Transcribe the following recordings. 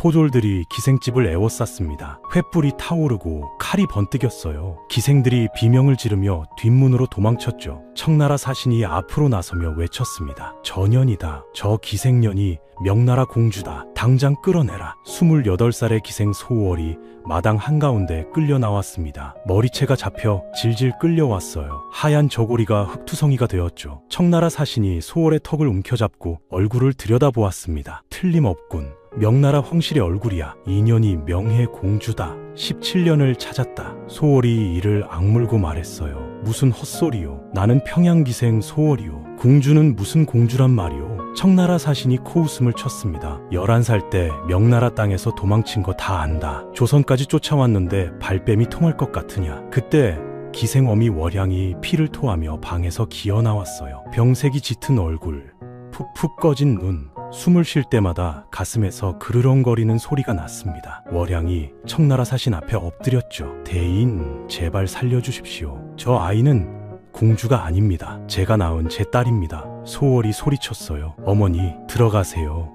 포졸들이 기생집을 에워쌌습니다. 횃불이 타오르고 칼이 번뜩였어요. 기생들이 비명을 지르며 뒷문으로 도망쳤죠. 청나라 사신이 앞으로 나서며 외쳤습니다. 전년이다. 저 기생년이 명나라 공주다. 당장 끌어내라. 28살의 기생 소월이 마당 한가운데 끌려 나왔습니다. 머리채가 잡혀 질질 끌려왔어요. 하얀 저고리가 흙투성이가 되었죠. 청나라 사신이 소월의 턱을 움켜잡고 얼굴을 들여다보았습니다. 틀림없군. 명나라 황실의 얼굴이야. 인연이 명의 공주다. 17년을 찾았다. 소월이 이를 악물고 말했어요. 무슨 헛소리요. 나는 평양기생 소월이요. 공주는 무슨 공주란 말이요. 청나라 사신이 코웃음을 쳤습니다. 11살 때 명나라 땅에서 도망친 거 다 안다. 조선까지 쫓아왔는데 발뺌이 통할 것 같으냐. 그때 기생어미 월향이 피를 토하며 방에서 기어나왔어요. 병색이 짙은 얼굴, 푹푹 꺼진 눈, 숨을 쉴 때마다 가슴에서 그르렁거리는 소리가 났습니다. 월향이 청나라 사신 앞에 엎드렸죠. 대인, 제발 살려주십시오. 저 아이는 공주가 아닙니다. 제가 낳은 제 딸입니다. 소월이 소리쳤어요. 어머니, 들어가세요.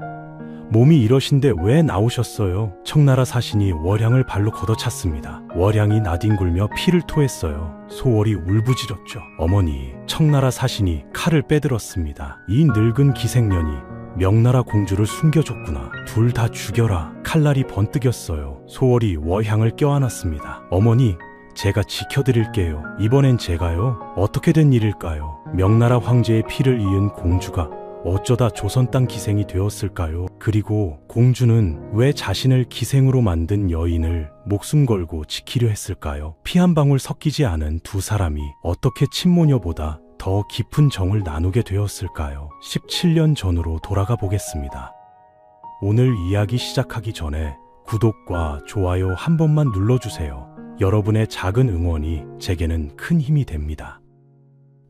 몸이 이러신데 왜 나오셨어요? 청나라 사신이 월향을 발로 걷어찼습니다. 월향이 나뒹굴며 피를 토했어요. 소월이 울부짖었죠. 어머니, 청나라 사신이 칼을 빼들었습니다. 이 늙은 기생년이 명나라 공주를 숨겨줬구나. 둘 다 죽여라. 칼날이 번뜩였어요. 소월이 월향을 껴안았습니다. 어머니, 제가 지켜드릴게요. 이번엔 제가요? 어떻게 된 일일까요? 명나라 황제의 피를 이은 공주가 어쩌다 조선 땅 기생이 되었을까요? 그리고 공주는 왜 자신을 기생으로 만든 여인을 목숨 걸고 지키려 했을까요? 피 한 방울 섞이지 않은 두 사람이 어떻게 친모녀보다 더 깊은 정을 나누게 되었을까요? 17년 전으로 돌아가 보겠습니다. 오늘 이야기 시작하기 전에 구독과 좋아요 한 번만 눌러주세요. 여러분의 작은 응원이 제게는 큰 힘이 됩니다.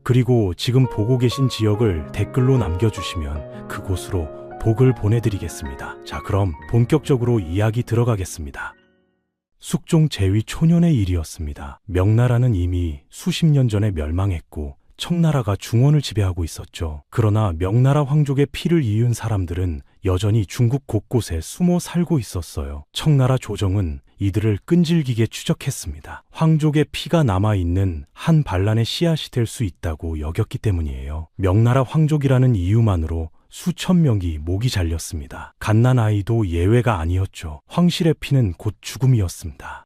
그리고 지금 보고 계신 지역을 댓글로 남겨주시면 그곳으로 복을 보내드리겠습니다. 자, 그럼 본격적으로 이야기 들어가겠습니다. 숙종 제위 초년의 일이었습니다. 명나라는 이미 수십 년 전에 멸망했고 청나라가 중원을 지배하고 있었죠. 그러나 명나라 황족의 피를 이은 사람들은 여전히 중국 곳곳에 숨어 살고 있었어요. 청나라 조정은 이들을 끈질기게 추적했습니다. 황족의 피가 남아있는 한 반란의 씨앗이 될 수 있다고 여겼기 때문이에요. 명나라 황족이라는 이유만으로 수천 명이 목이 잘렸습니다. 갓난아이도 예외가 아니었죠. 황실의 피는 곧 죽음이었습니다.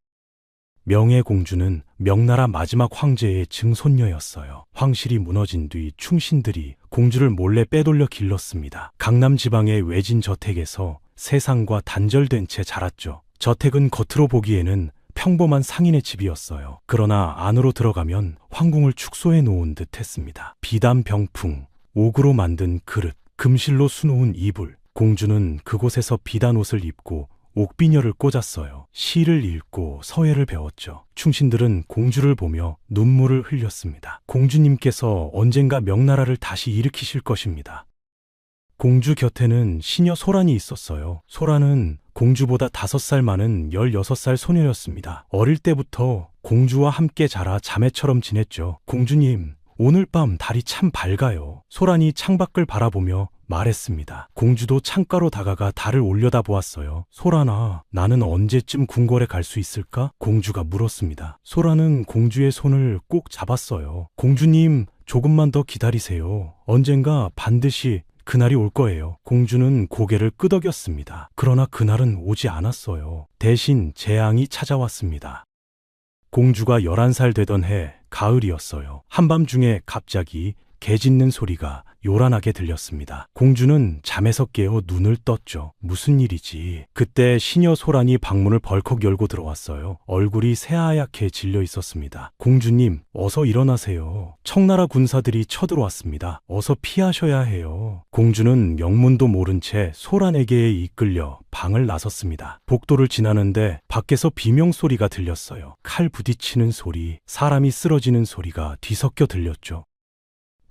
명예공주는 명나라 마지막 황제의 증손녀였어요. 황실이 무너진 뒤 충신들이 공주를 몰래 빼돌려 길렀습니다. 강남 지방의 외진 저택에서 세상과 단절된 채 자랐죠. 저택은 겉으로 보기에는 평범한 상인의 집이었어요. 그러나 안으로 들어가면 황궁을 축소해 놓은 듯 했습니다. 비단 병풍, 옥으로 만든 그릇, 금실로 수놓은 이불. 공주는 그곳에서 비단 옷을 입고 옥비녀를 꽂았어요. 시를 읽고 서예를 배웠죠. 충신들은 공주를 보며 눈물을 흘렸습니다. 공주님께서 언젠가 명나라를 다시 일으키실 것입니다. 공주 곁에는 시녀 소란이 있었어요. 소란은 공주보다 5살 많은 16살 소녀였습니다. 어릴 때부터 공주와 함께 자라 자매처럼 지냈죠. 공주님, 오늘 밤 달이 참 밝아요. 소란이 창밖을 바라보며 말했습니다. 공주도 창가로 다가가 달을 올려다보았어요. 소란아, 나는 언제쯤 궁궐에 갈 수 있을까? 공주가 물었습니다. 소란은 공주의 손을 꼭 잡았어요. 공주님, 조금만 더 기다리세요. 언젠가 반드시 그날이 올 거예요. 공주는 고개를 끄덕였습니다. 그러나 그날은 오지 않았어요. 대신 재앙이 찾아왔습니다. 공주가 11살 되던 해 가을이었어요. 한밤중에 갑자기 개 짖는 소리가 요란하게 들렸습니다. 공주는 잠에서 깨어 눈을 떴죠. 무슨 일이지? 그때 시녀 소란이 방문을 벌컥 열고 들어왔어요. 얼굴이 새하얗게 질려 있었습니다. 공주님, 어서 일어나세요. 청나라 군사들이 쳐들어왔습니다. 어서 피하셔야 해요. 공주는 명문도 모른 채 소란에게 이끌려 방을 나섰습니다. 복도를 지나는데 밖에서 비명소리가 들렸어요. 칼 부딪히는 소리, 사람이 쓰러지는 소리가 뒤섞여 들렸죠.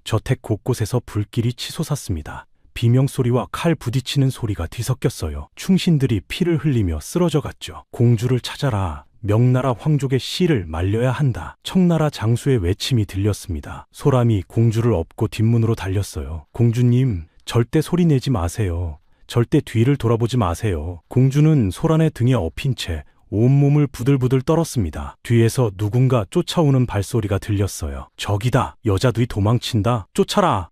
저택 곳곳에서 불길이 치솟았습니다. 비명소리와 칼 부딪히는 소리가 뒤섞였어요. 충신들이 피를 흘리며 쓰러져 갔죠. 공주를 찾아라. 명나라 황족의 씨를 말려야 한다. 청나라 장수의 외침이 들렸습니다. 소람이 공주를 업고 뒷문으로 달렸어요. 공주님, 절대 소리 내지 마세요. 절대 뒤를 돌아보지 마세요. 공주는 소란의 등에 엎인 채 온몸을 부들부들 떨었습니다. 뒤에서 누군가 쫓아오는 발소리가 들렸어요. 저기다. 여자들이 도망친다. 쫓아라.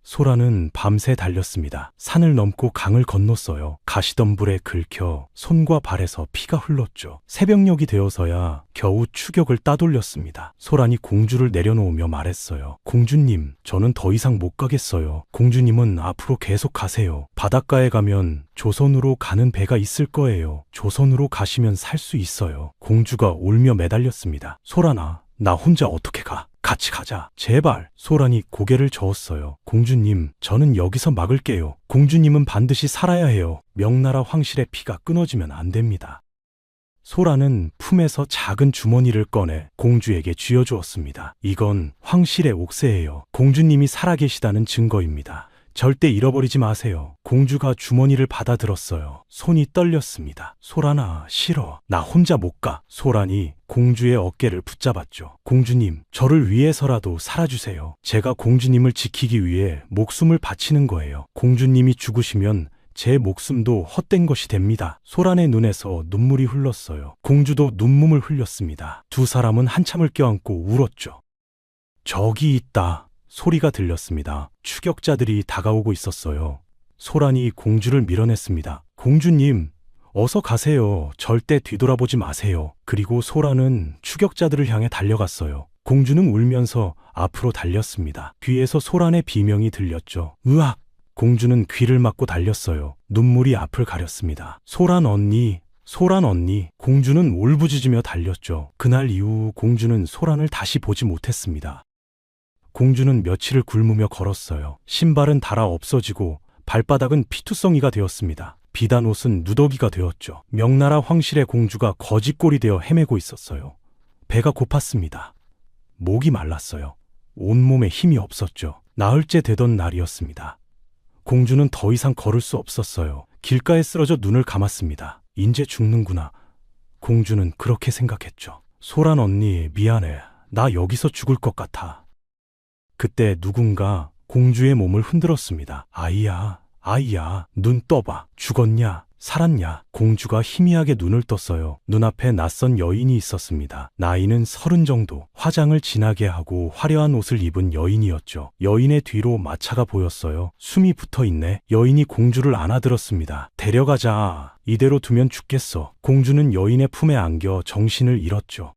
소란은 밤새 달렸습니다. 산을 넘고 강을 건넜어요. 가시덤불에 긁혀 손과 발에서 피가 흘렀죠. 새벽녘이 되어서야 겨우 추격을 따돌렸습니다. 소란이 공주를 내려놓으며 말했어요. 공주님, 저는 더 이상 못 가겠어요. 공주님은 앞으로 계속 가세요. 바닷가에 가면 조선으로 가는 배가 있을 거예요. 조선으로 가시면 살 수 있어요. 공주가 울며 매달렸습니다. 소란아, 나 혼자 어떻게 가? 같이 가자. 제발. 소란이 고개를 저었어요. 공주님, 저는 여기서 막을게요. 공주님은 반드시 살아야 해요. 명나라 황실의 피가 끊어지면 안 됩니다. 소란은 품에서 작은 주머니를 꺼내 공주에게 쥐어주었습니다. 이건 황실의 옥새예요. 공주님이 살아계시다는 증거입니다. 절대 잃어버리지 마세요. 공주가 주머니를 받아들었어요. 손이 떨렸습니다. 소란아, 싫어. 나 혼자 못 가. 소란이 공주의 어깨를 붙잡았죠. 공주님, 저를 위해서라도 살아주세요. 제가 공주님을 지키기 위해 목숨을 바치는 거예요. 공주님이 죽으시면 제 목숨도 헛된 것이 됩니다. 소란의 눈에서 눈물이 흘렀어요. 공주도 눈물을 흘렸습니다. 두 사람은 한참을 껴안고 울었죠. 저기 있다. 소리가 들렸습니다. 추격자들이 다가오고 있었어요. 소란이 공주를 밀어냈습니다. 공주님, 어서 가세요. 절대 뒤돌아보지 마세요. 그리고 소란은 추격자들을 향해 달려갔어요. 공주는 울면서 앞으로 달렸습니다. 뒤에서 소란의 비명이 들렸죠. 으악! 공주는 귀를 막고 달렸어요. 눈물이 앞을 가렸습니다. 소란 언니, 소란 언니. 공주는 울부짖으며 달렸죠. 그날 이후 공주는 소란을 다시 보지 못했습니다. 공주는 며칠을 굶으며 걸었어요. 신발은 닳아 없어지고 발바닥은 피투성이가 되었습니다. 비단 옷은 누더기가 되었죠. 명나라 황실의 공주가 거지꼴이 되어 헤매고 있었어요. 배가 고팠습니다. 목이 말랐어요. 온몸에 힘이 없었죠. 나흘째 되던 날이었습니다. 공주는 더 이상 걸을 수 없었어요. 길가에 쓰러져 눈을 감았습니다. 인제 죽는구나. 공주는 그렇게 생각했죠. 소란 언니, 미안해. 나 여기서 죽을 것 같아. 그때 누군가 공주의 몸을 흔들었습니다. 아이야, 아이야, 눈 떠봐. 죽었냐? 살았냐? 공주가 희미하게 눈을 떴어요. 눈앞에 낯선 여인이 있었습니다. 나이는 30 정도. 화장을 진하게 하고 화려한 옷을 입은 여인이었죠. 여인의 뒤로 마차가 보였어요. 숨이 붙어 있네. 여인이 공주를 안아들었습니다. 데려가자. 이대로 두면 죽겠어. 공주는 여인의 품에 안겨 정신을 잃었죠.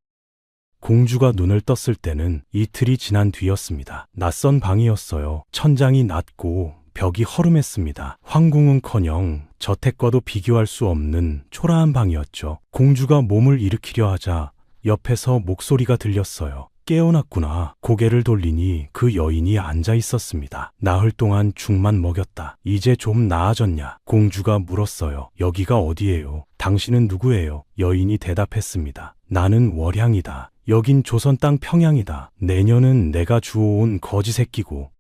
공주가 눈을 떴을 때는 이틀이 지난 뒤였습니다. 낯선 방이었어요. 천장이 낮고 벽이 허름했습니다. 황궁은커녕 저택과도 비교할 수 없는 초라한 방이었죠. 공주가 몸을 일으키려 하자 옆에서 목소리가 들렸어요. 깨어났구나. 고개를 돌리니 그 여인이 앉아 있었습니다. 나흘 동안 죽만 먹였다. 이제 좀 나아졌냐? 공주가 물었어요. 여기가 어디예요? 당신은 누구예요? 여인이 대답했습니다. 나는 월향이다. 여긴 조선 땅 평양이다. 내년은 내가 주워온 거지 새끼고.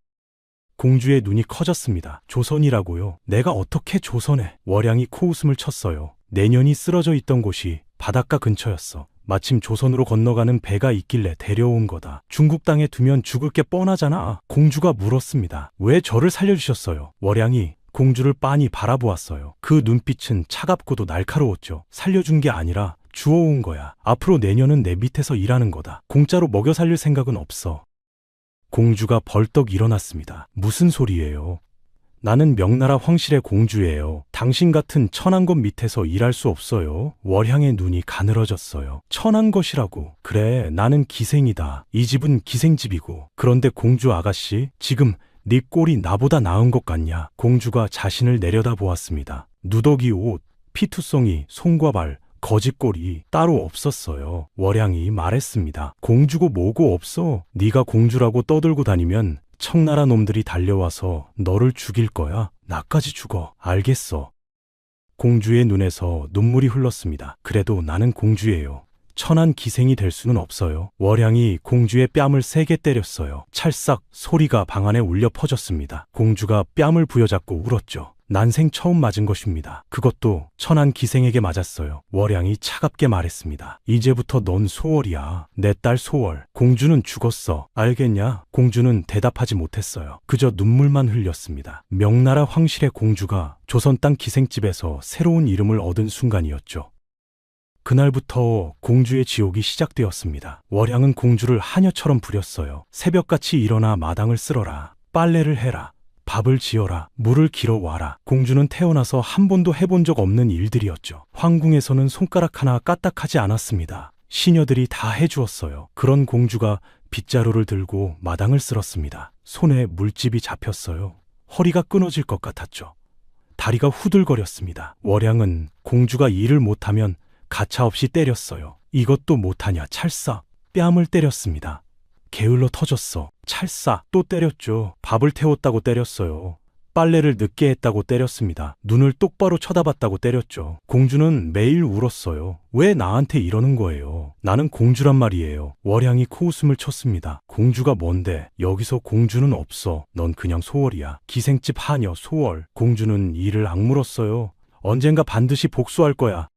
공주의 눈이 커졌습니다. 조선이라고요? 내가 어떻게 조선에? 월향이 코웃음을 쳤어요. 내년이 쓰러져 있던 곳이 바닷가 근처였어. 마침 조선으로 건너가는 배가 있길래 데려온 거다. 중국 땅에 두면 죽을 게 뻔하잖아. 공주가 물었습니다. 왜 저를 살려주셨어요? 월향이 공주를 빤히 바라보았어요. 그 눈빛은 차갑고도 날카로웠죠. 살려준 게 아니라 주워온 거야. 앞으로 내년은 내 밑에서 일하는 거다. 공짜로 먹여 살릴 생각은 없어. 공주가 벌떡 일어났습니다. 무슨 소리예요? 나는 명나라 황실의 공주예요. 당신 같은 천한 것 밑에서 일할 수 없어요. 월향의 눈이 가늘어졌어요. 천한 것이라고. 그래, 나는 기생이다. 이 집은 기생집이고. 그런데 공주 아가씨, 지금 네 꼴이 나보다 나은 것 같냐? 공주가 자신을 내려다보았습니다. 누더기 옷, 피투성이, 손과 발, 거짓골이 따로 없었어요. 월향이 말했습니다. 공주고 뭐고 없어. 네가 공주라고 떠들고 다니면 청나라 놈들이 달려와서 너를 죽일 거야. 나까지 죽어. 알겠어. 공주의 눈에서 눈물이 흘렀습니다. 그래도 나는 공주예요. 천한 기생이 될 수는 없어요. 월향이 공주의 뺨을 세게 때렸어요. 찰싹 소리가 방 안에 울려 퍼졌습니다. 공주가 뺨을 부여잡고 울었죠. 난생 처음 맞은 것입니다. 그것도 천한 기생에게 맞았어요. 월양이 차갑게 말했습니다. 이제부터 넌 소월이야. 내 딸 소월. 공주는 죽었어. 알겠냐? 공주는 대답하지 못했어요. 그저 눈물만 흘렸습니다. 명나라 황실의 공주가 조선 땅 기생집에서 새로운 이름을 얻은 순간이었죠. 그날부터 공주의 지옥이 시작되었습니다. 월양은 공주를 하녀처럼 부렸어요. 새벽같이 일어나 마당을 쓸어라. 빨래를 해라. 밥을 지어라. 물을 길어와라. 공주는 태어나서 한 번도 해본 적 없는 일들이었죠. 황궁에서는 손가락 하나 까딱하지 않았습니다. 시녀들이 다 해주었어요. 그런 공주가 빗자루를 들고 마당을 쓸었습니다. 손에 물집이 잡혔어요. 허리가 끊어질 것 같았죠. 다리가 후들거렸습니다. 월양은 공주가 일을 못하면 가차없이 때렸어요. 이것도 못하냐 찰싸. 뺨을 때렸습니다. 게을러 터졌어. 찰싸. 또 때렸죠. 밥을 태웠다고 때렸어요. 빨래를 늦게 했다고 때렸습니다. 눈을 똑바로 쳐다봤다고 때렸죠. 공주는 매일 울었어요. 왜 나한테 이러는 거예요? 나는 공주란 말이에요. 월양이 코웃음을 쳤습니다. 공주가 뭔데? 여기서 공주는 없어. 넌 그냥 소월이야. 기생집 하녀 소월. 공주는 이를 악물었어요. 언젠가 반드시 복수할 거야.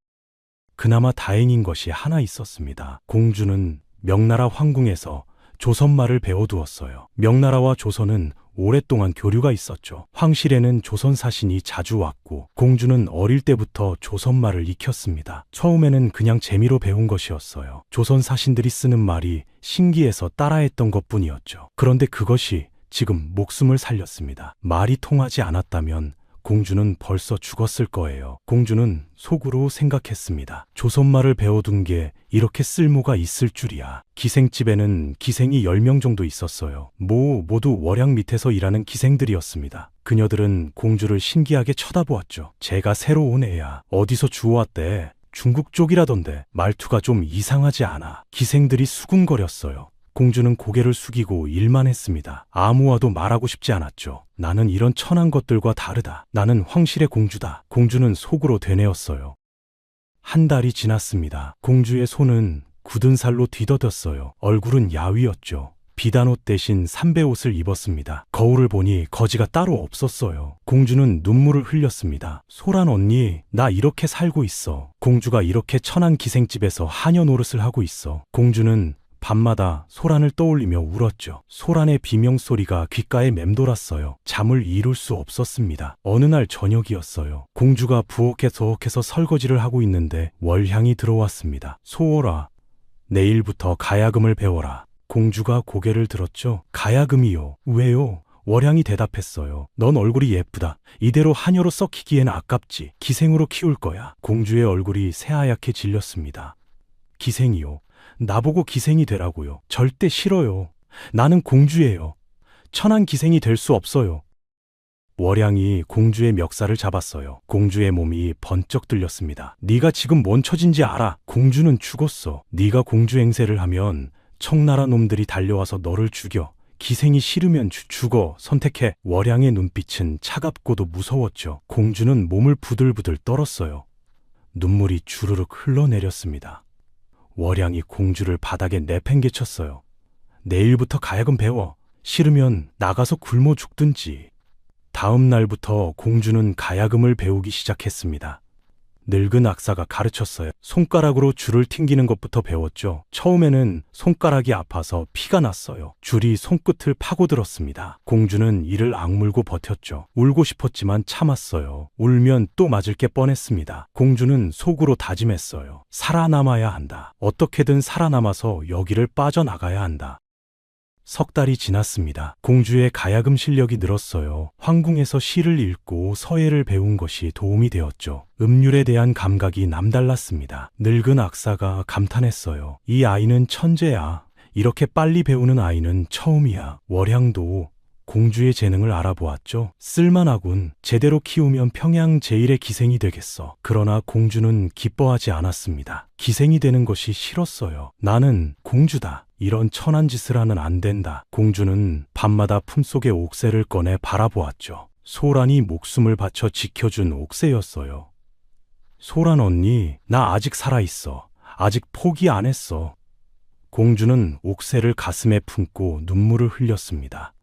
그나마 다행인 것이 하나 있었습니다. 공주는 명나라 황궁에서 조선말을 배워두었어요. 명나라와 조선은 오랫동안 교류가 있었죠. 황실에는 조선 사신이 자주 왔고 공주는 어릴 때부터 조선말을 익혔습니다. 처음에는 그냥 재미로 배운 것이었어요. 조선 사신들이 쓰는 말이 신기해서 따라했던 것뿐이었죠. 그런데 그것이 지금 목숨을 살렸습니다. 말이 통하지 않았다면 공주는 벌써 죽었을 거예요. 공주는 속으로 생각했습니다. 조선말을 배워둔 게 이렇게 쓸모가 있을 줄이야. 기생집에는 기생이 10명 정도 있었어요. 모두 월양 밑에서 일하는 기생들이었습니다. 그녀들은 공주를 신기하게 쳐다보았죠. 제가 새로 온 애야. 어디서 주워왔대? 중국 쪽이라던데. 말투가 좀 이상하지 않아. 기생들이 수군거렸어요. 공주는 고개를 숙이고 일만 했습니다. 아무와도 말하고 싶지 않았죠. 나는 이런 천한 것들과 다르다. 나는 황실의 공주다. 공주는 속으로 되뇌었어요. 한 달이 지났습니다. 공주의 손은 굳은 살로 뒤덮였어요. 얼굴은 야위었죠. 비단옷 대신 삼배옷을 입었습니다. 거울을 보니 거지가 따로 없었어요. 공주는 눈물을 흘렸습니다. 소란 언니, 나 이렇게 살고 있어. 공주가 이렇게 천한 기생집에서 하녀 노릇을 하고 있어. 공주는 밤마다 소란을 떠올리며 울었죠. 소란의 비명소리가 귓가에 맴돌았어요. 잠을 이룰 수 없었습니다. 어느 날 저녁이었어요. 공주가 부엌에서 설거지를 하고 있는데 월향이 들어왔습니다. 소월아, 내일부터 가야금을 배워라. 공주가 고개를 들었죠. 가야금이요? 왜요? 월향이 대답했어요. 넌 얼굴이 예쁘다. 이대로 하녀로 썩히기엔 아깝지. 기생으로 키울 거야. 공주의 얼굴이 새하얗게 질렸습니다. 기생이요? 나보고 기생이 되라고요. 절대 싫어요. 나는 공주예요. 천한 기생이 될 수 없어요. 월양이 공주의 멱살을 잡았어요. 공주의 몸이 번쩍 들렸습니다. 네가 지금 뭔 처진지 알아? 공주는 죽었어. 네가 공주 행세를 하면 청나라 놈들이 달려와서 너를 죽여. 기생이 싫으면 죽어. 선택해. 월양의 눈빛은 차갑고도 무서웠죠. 공주는 몸을 부들부들 떨었어요. 눈물이 주르륵 흘러내렸습니다. 월양이 공주를 바닥에 내팽개쳤어요. 내일부터 가야금 배워. 싫으면 나가서 굶어 죽든지. 다음 날부터 공주는 가야금을 배우기 시작했습니다. 늙은 악사가 가르쳤어요. 손가락으로 줄을 튕기는 것부터 배웠죠. 처음에는 손가락이 아파서 피가 났어요. 줄이 손끝을 파고들었습니다. 공주는 이를 악물고 버텼죠. 울고 싶었지만 참았어요. 울면 또 맞을 게 뻔했습니다. 공주는 속으로 다짐했어요. 살아남아야 한다. 어떻게든 살아남아서 여기를 빠져나가야 한다. 석 달이 지났습니다. 공주의 가야금 실력이 늘었어요. 황궁에서 시를 읽고 서예를 배운 것이 도움이 되었죠. 음률에 대한 감각이 남달랐습니다. 늙은 악사가 감탄했어요. 이 아이는 천재야. 이렇게 빨리 배우는 아이는 처음이야. 월향도 공주의 재능을 알아보았죠. 쓸만하군. 제대로 키우면 평양 제1의 기생이 되겠어. 그러나 공주는 기뻐하지 않았습니다. 기생이 되는 것이 싫었어요. 나는 공주다. 이런 천한 짓을 하면 안 된다. 공주는 밤마다 품속의 옥새를 꺼내 바라보았죠. 소란이 목숨을 바쳐 지켜준 옥새였어요. 소란 언니, 나 아직 살아있어. 아직 포기 안 했어. 공주는 옥새를 가슴에 품고 눈물을 흘렸습니다.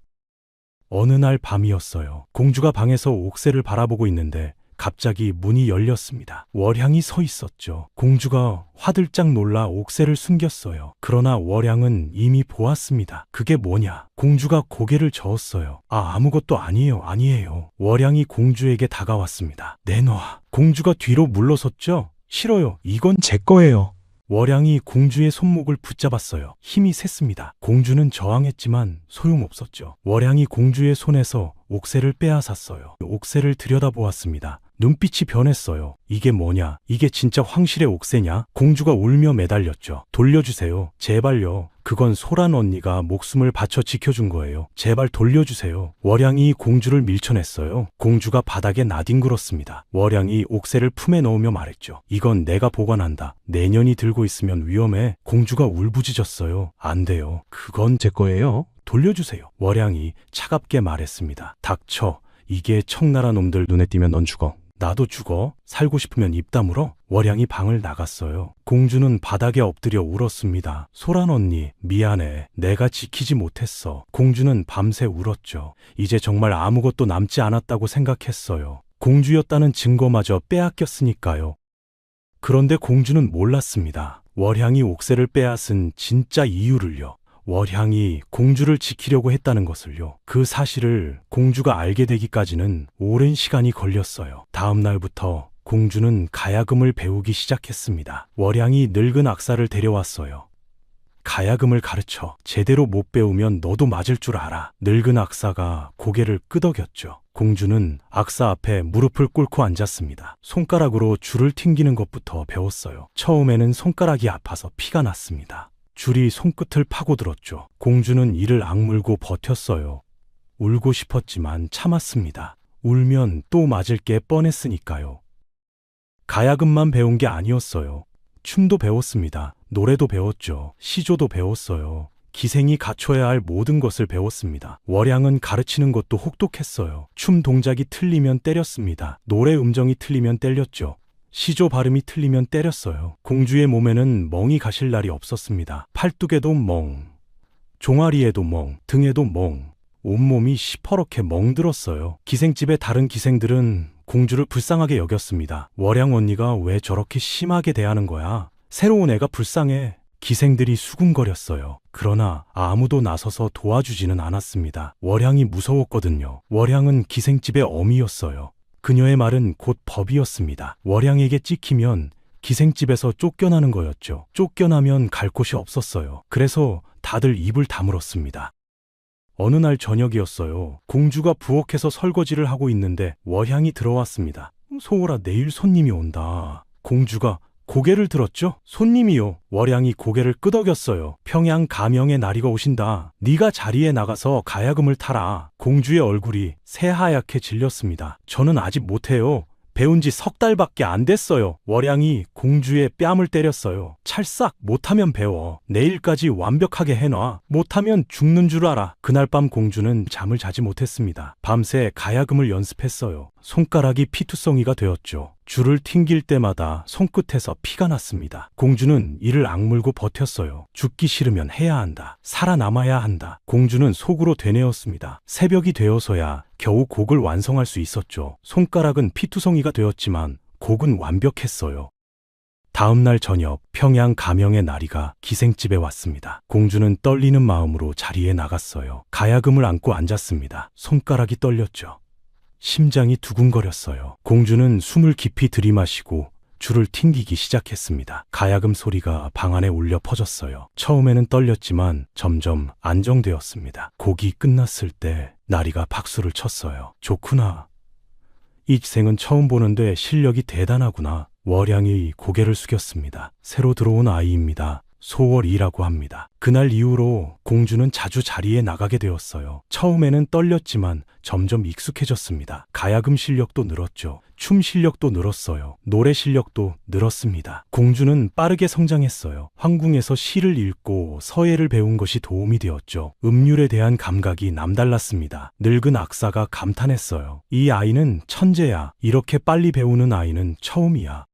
어느 날 밤이었어요. 공주가 방에서 옥새를 바라보고 있는데 갑자기 문이 열렸습니다. 월향이 서 있었죠. 공주가 화들짝 놀라 옥새를 숨겼어요. 그러나 월향은 이미 보았습니다. 그게 뭐냐? 공주가 고개를 저었어요. 아무것도 아니에요, 아니에요. 월향이 공주에게 다가왔습니다. 내놔. 공주가 뒤로 물러섰죠. 싫어요. 이건 제 거예요. 월향이 공주의 손목을 붙잡았어요. 힘이 셌습니다. 공주는 저항했지만 소용없었죠. 월향이 공주의 손에서 옥새를 빼앗았어요. 옥새를 들여다보았습니다. 눈빛이 변했어요. 이게 뭐냐? 이게 진짜 황실의 옥새냐? 공주가 울며 매달렸죠. 돌려주세요. 제발요. 그건 소란 언니가 목숨을 바쳐 지켜준 거예요. 제발 돌려주세요. 월향이 공주를 밀쳐냈어요. 공주가 바닥에 나뒹굴었습니다. 월향이 옥새를 품에 넣으며 말했죠. 이건 내가 보관한다. 내년이 들고 있으면 위험해. 공주가 울부짖었어요. 안 돼요. 그건 제 거예요. 돌려주세요. 월향이 차갑게 말했습니다. 닥쳐. 이게 청나라 놈들 눈에 띄면 넌 죽어. 나도 죽어. 살고 싶으면 입 다물어. 월향이 방을 나갔어요. 공주는 바닥에 엎드려 울었습니다. 소란 언니, 미안해. 내가 지키지 못했어. 공주는 밤새 울었죠. 이제 정말 아무것도 남지 않았다고 생각했어요. 공주였다는 증거마저 빼앗겼으니까요. 그런데 공주는 몰랐습니다. 월향이 옥새를 빼앗은 진짜 이유를요. 월향이 공주를 지키려고 했다는 것을요. 그 사실을 공주가 알게 되기까지는 오랜 시간이 걸렸어요. 다음 날부터 공주는 가야금을 배우기 시작했습니다. 월향이 늙은 악사를 데려왔어요. 가야금을 가르쳐. 제대로 못 배우면 너도 맞을 줄 알아. 늙은 악사가 고개를 끄덕였죠. 공주는 악사 앞에 무릎을 꿇고 앉았습니다. 손가락으로 줄을 튕기는 것부터 배웠어요. 처음에는 손가락이 아파서 피가 났습니다. 줄이 손끝을 파고들었죠. 공주는 이를 악물고 버텼어요. 울고 싶었지만 참았습니다. 울면 또 맞을 게 뻔했으니까요. 가야금만 배운 게 아니었어요. 춤도 배웠습니다. 노래도 배웠죠. 시조도 배웠어요. 기생이 갖춰야 할 모든 것을 배웠습니다. 월향은 가르치는 것도 혹독했어요. 춤 동작이 틀리면 때렸습니다. 노래 음정이 틀리면 때렸죠. 시조 발음이 틀리면 때렸어요. 공주의 몸에는 멍이 가실 날이 없었습니다. 팔뚝에도 멍, 종아리에도 멍, 등에도 멍, 온몸이 시퍼렇게 멍들었어요. 기생집의 다른 기생들은 공주를 불쌍하게 여겼습니다. 월향 언니가 왜 저렇게 심하게 대하는 거야? 새로운 애가 불쌍해. 기생들이 수군거렸어요. 그러나 아무도 나서서 도와주지는 않았습니다. 월향이 무서웠거든요. 월향은 기생집의 어미였어요. 그녀의 말은 곧 법이었습니다. 월향에게 찍히면 기생집에서 쫓겨나는 거였죠. 쫓겨나면 갈 곳이 없었어요. 그래서 다들 입을 다물었습니다. 어느 날 저녁이었어요. 공주가 부엌에서 설거지를 하고 있는데 월향이 들어왔습니다. 소월아, 내일 손님이 온다. 공주가 고개를 들었죠? 손님이요. 월향이 고개를 끄덕였어요. 평양 가명의 나리가 오신다. 네가 자리에 나가서 가야금을 타라. 공주의 얼굴이 새하얗게 질렸습니다. 저는 아직 못해요. 배운 지 3달밖에 안 됐어요. 월향이 공주의 뺨을 때렸어요. 찰싹. 못하면 배워. 내일까지 완벽하게 해놔. 못하면 죽는 줄 알아. 그날 밤 공주는 잠을 자지 못했습니다. 밤새 가야금을 연습했어요. 손가락이 피투성이가 되었죠. 줄을 튕길 때마다 손끝에서 피가 났습니다. 공주는 이를 악물고 버텼어요. 죽기 싫으면 해야 한다. 살아남아야 한다. 공주는 속으로 되뇌었습니다. 새벽이 되어서야 겨우 곡을 완성할 수 있었죠. 손가락은 피투성이가 되었지만 곡은 완벽했어요. 다음 날 저녁, 평양 가명의 나리가 기생집에 왔습니다. 공주는 떨리는 마음으로 자리에 나갔어요. 가야금을 안고 앉았습니다. 손가락이 떨렸죠. 심장이 두근거렸어요. 공주는 숨을 깊이 들이마시고 줄을 튕기기 시작했습니다. 가야금 소리가 방 안에 울려 퍼졌어요. 처음에는 떨렸지만 점점 안정되었습니다. 곡이 끝났을 때 나리가 박수를 쳤어요. 좋구나. 이 기생은 처음 보는데 실력이 대단하구나. 월향이 고개를 숙였습니다. 새로 들어온 아이입니다. 소월이라고 합니다. 그날 이후로 공주는 자주 자리에 나가게 되었어요. 처음에는 떨렸지만 점점 익숙해졌습니다. 가야금 실력도 늘었죠. 춤 실력도 늘었어요. 노래 실력도 늘었습니다. 공주는 빠르게 성장했어요. 황궁에서 시를 읽고 서예를 배운 것이 도움이 되었죠. 음률에 대한 감각이 남달랐습니다. 늙은 악사가 감탄했어요. 이 아이는 천재야. 이렇게 빨리 배우는 아이는 처음이야.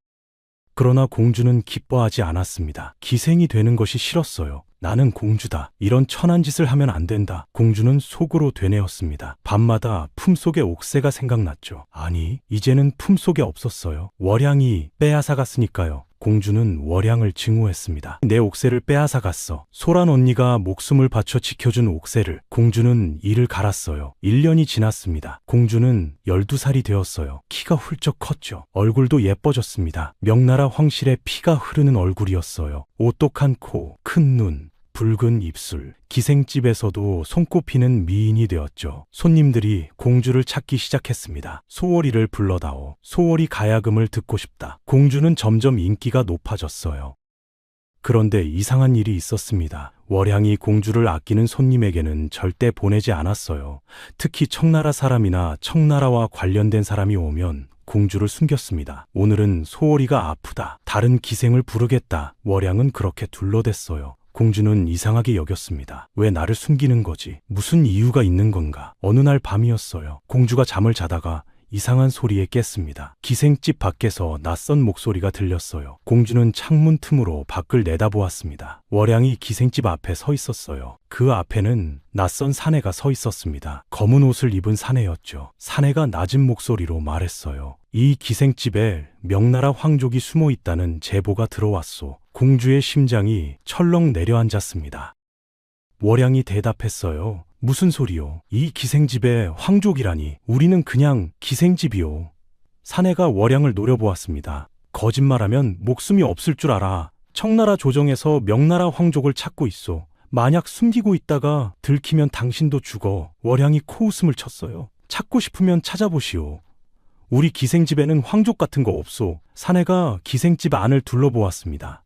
그러나 공주는 기뻐하지 않았습니다. 기생이 되는 것이 싫었어요. 나는 공주다. 이런 천한 짓을 하면 안 된다. 공주는 속으로 되뇌었습니다. 밤마다 품속의 옥새가 생각났죠. 아니, 이제는 품속에 없었어요. 월양이 빼앗아갔으니까요. 공주는 월양을 증오했습니다. 내 옥새를 빼앗아갔어. 소란 언니가 목숨을 바쳐 지켜준 옥새를. 공주는 이를 갈았어요. 1년이 지났습니다. 공주는 12살이 되었어요. 키가 훌쩍 컸죠. 얼굴도 예뻐졌습니다. 명나라 황실의 피가 흐르는 얼굴이었어요. 오똑한 코, 큰 눈, 붉은 입술. 기생집에서도 손꼽히는 미인이 되었죠. 손님들이 공주를 찾기 시작했습니다. 소월이를 불러다오. 소월이 가야금을 듣고 싶다. 공주는 점점 인기가 높아졌어요. 그런데 이상한 일이 있었습니다. 월양이 공주를 아끼는 손님에게는 절대 보내지 않았어요. 특히 청나라 사람이나 청나라와 관련된 사람이 오면 공주를 숨겼습니다. 오늘은 소월이가 아프다. 다른 기생을 부르겠다. 월양은 그렇게 둘러댔어요. 공주는 이상하게 여겼습니다. 왜 나를 숨기는 거지? 무슨 이유가 있는 건가? 어느 날 밤이었어요. 공주가 잠을 자다가 이상한 소리에 깼습니다. 기생집 밖에서 낯선 목소리가 들렸어요. 공주는 창문 틈으로 밖을 내다보았습니다. 월양이 기생집 앞에 서 있었어요. 그 앞에는 낯선 사내가 서 있었습니다. 검은 옷을 입은 사내였죠. 사내가 낮은 목소리로 말했어요. 이 기생집에 명나라 황족이 숨어 있다는 제보가 들어왔소. 공주의 심장이 철렁 내려앉았습니다. 월양이 대답했어요. 무슨 소리요? 이 기생집에 황족이라니. 우리는 그냥 기생집이요. 사내가 월양을 노려보았습니다. 거짓말하면 목숨이 없을 줄 알아. 청나라 조정에서 명나라 황족을 찾고 있어. 만약 숨기고 있다가 들키면 당신도 죽어. 월양이 코웃음을 쳤어요. 찾고 싶으면 찾아보시오. 우리 기생집에는 황족 같은 거 없소. 사내가 기생집 안을 둘러보았습니다.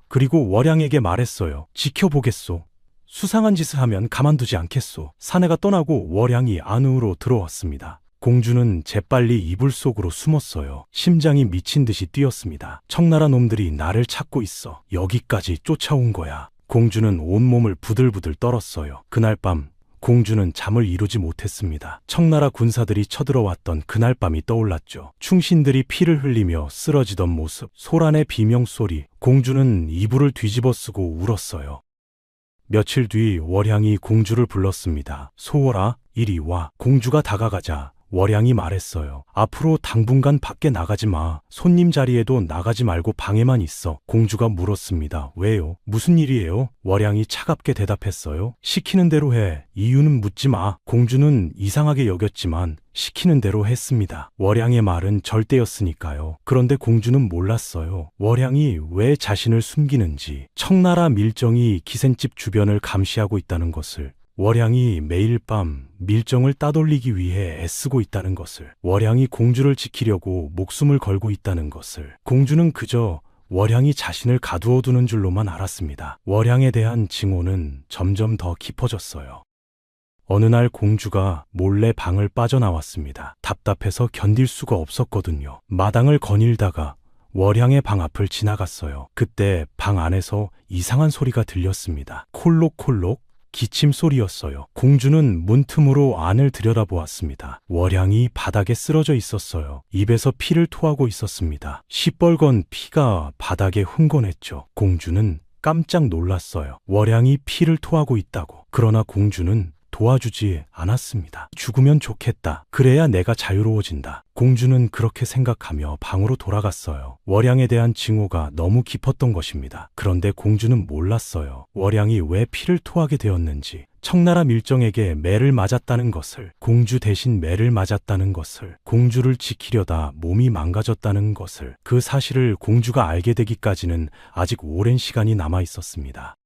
그리고 월양에게 말했어요. 지켜보겠소. 수상한 짓을 하면 가만두지 않겠소. 사내가 떠나고 월양이 안으로 들어왔습니다. 공주는 재빨리 이불 속으로 숨었어요. 심장이 미친 듯이 뛰었습니다. 청나라 놈들이 나를 찾고 있어. 여기까지 쫓아온 거야. 공주는 온몸을 부들부들 떨었어요. 그날 밤 공주는 잠을 이루지 못했습니다. 청나라 군사들이 쳐들어왔던 그날 밤이 떠올랐죠. 충신들이 피를 흘리며 쓰러지던 모습, 소란의 비명소리. 공주는 이불을 뒤집어 쓰고 울었어요. 며칠 뒤 월양이 공주를 불렀습니다. 소월아, 이리 와. 공주가 다가가자 월양이 말했어요. 앞으로 당분간 밖에 나가지 마. 손님 자리에도 나가지 말고 방에만 있어. 공주가 물었습니다. 왜요? 무슨 일이에요? 월양이 차갑게 대답했어요. 시키는 대로 해. 이유는 묻지 마. 공주는 이상하게 여겼지만 시키는 대로 했습니다. 월양의 말은 절대였으니까요. 그런데 공주는 몰랐어요. 월양이 왜 자신을 숨기는지, 청나라 밀정이 기생집 주변을 감시하고 있다는 것을, 월양이 매일 밤 밀정을 따돌리기 위해 애쓰고 있다는 것을, 월양이 공주를 지키려고 목숨을 걸고 있다는 것을. 공주는 그저 월양이 자신을 가두어두는 줄로만 알았습니다. 월양에 대한 증오는 점점 더 깊어졌어요. 어느 날 공주가 몰래 방을 빠져나왔습니다. 답답해서 견딜 수가 없었거든요. 마당을 거닐다가 월양의 방 앞을 지나갔어요. 그때 방 안에서 이상한 소리가 들렸습니다. 콜록콜록 기침 소리였어요. 공주는 문틈으로 안을 들여다보았습니다. 월양이 바닥에 쓰러져 있었어요. 입에서 피를 토하고 있었습니다. 시뻘건 피가 바닥에 흥건했죠. 공주는 깜짝 놀랐어요. 월양이 피를 토하고 있다고. 그러나 공주는 도와주지 않았습니다. 죽으면 좋겠다. 그래야 내가 자유로워진다. 공주는 그렇게 생각하며 방으로 돌아갔어요. 월양에 대한 증오가 너무 깊었던 것입니다. 그런데 공주는 몰랐어요. 월양이 왜 피를 토하게 되었는지, 청나라 밀정에게 매를 맞았다는 것을, 공주 대신 매를 맞았다는 것을, 공주를 지키려다 몸이 망가졌다는 것을. 그 사실을 공주가 알게 되기까지는 아직 오랜 시간이 남아 있었습니다.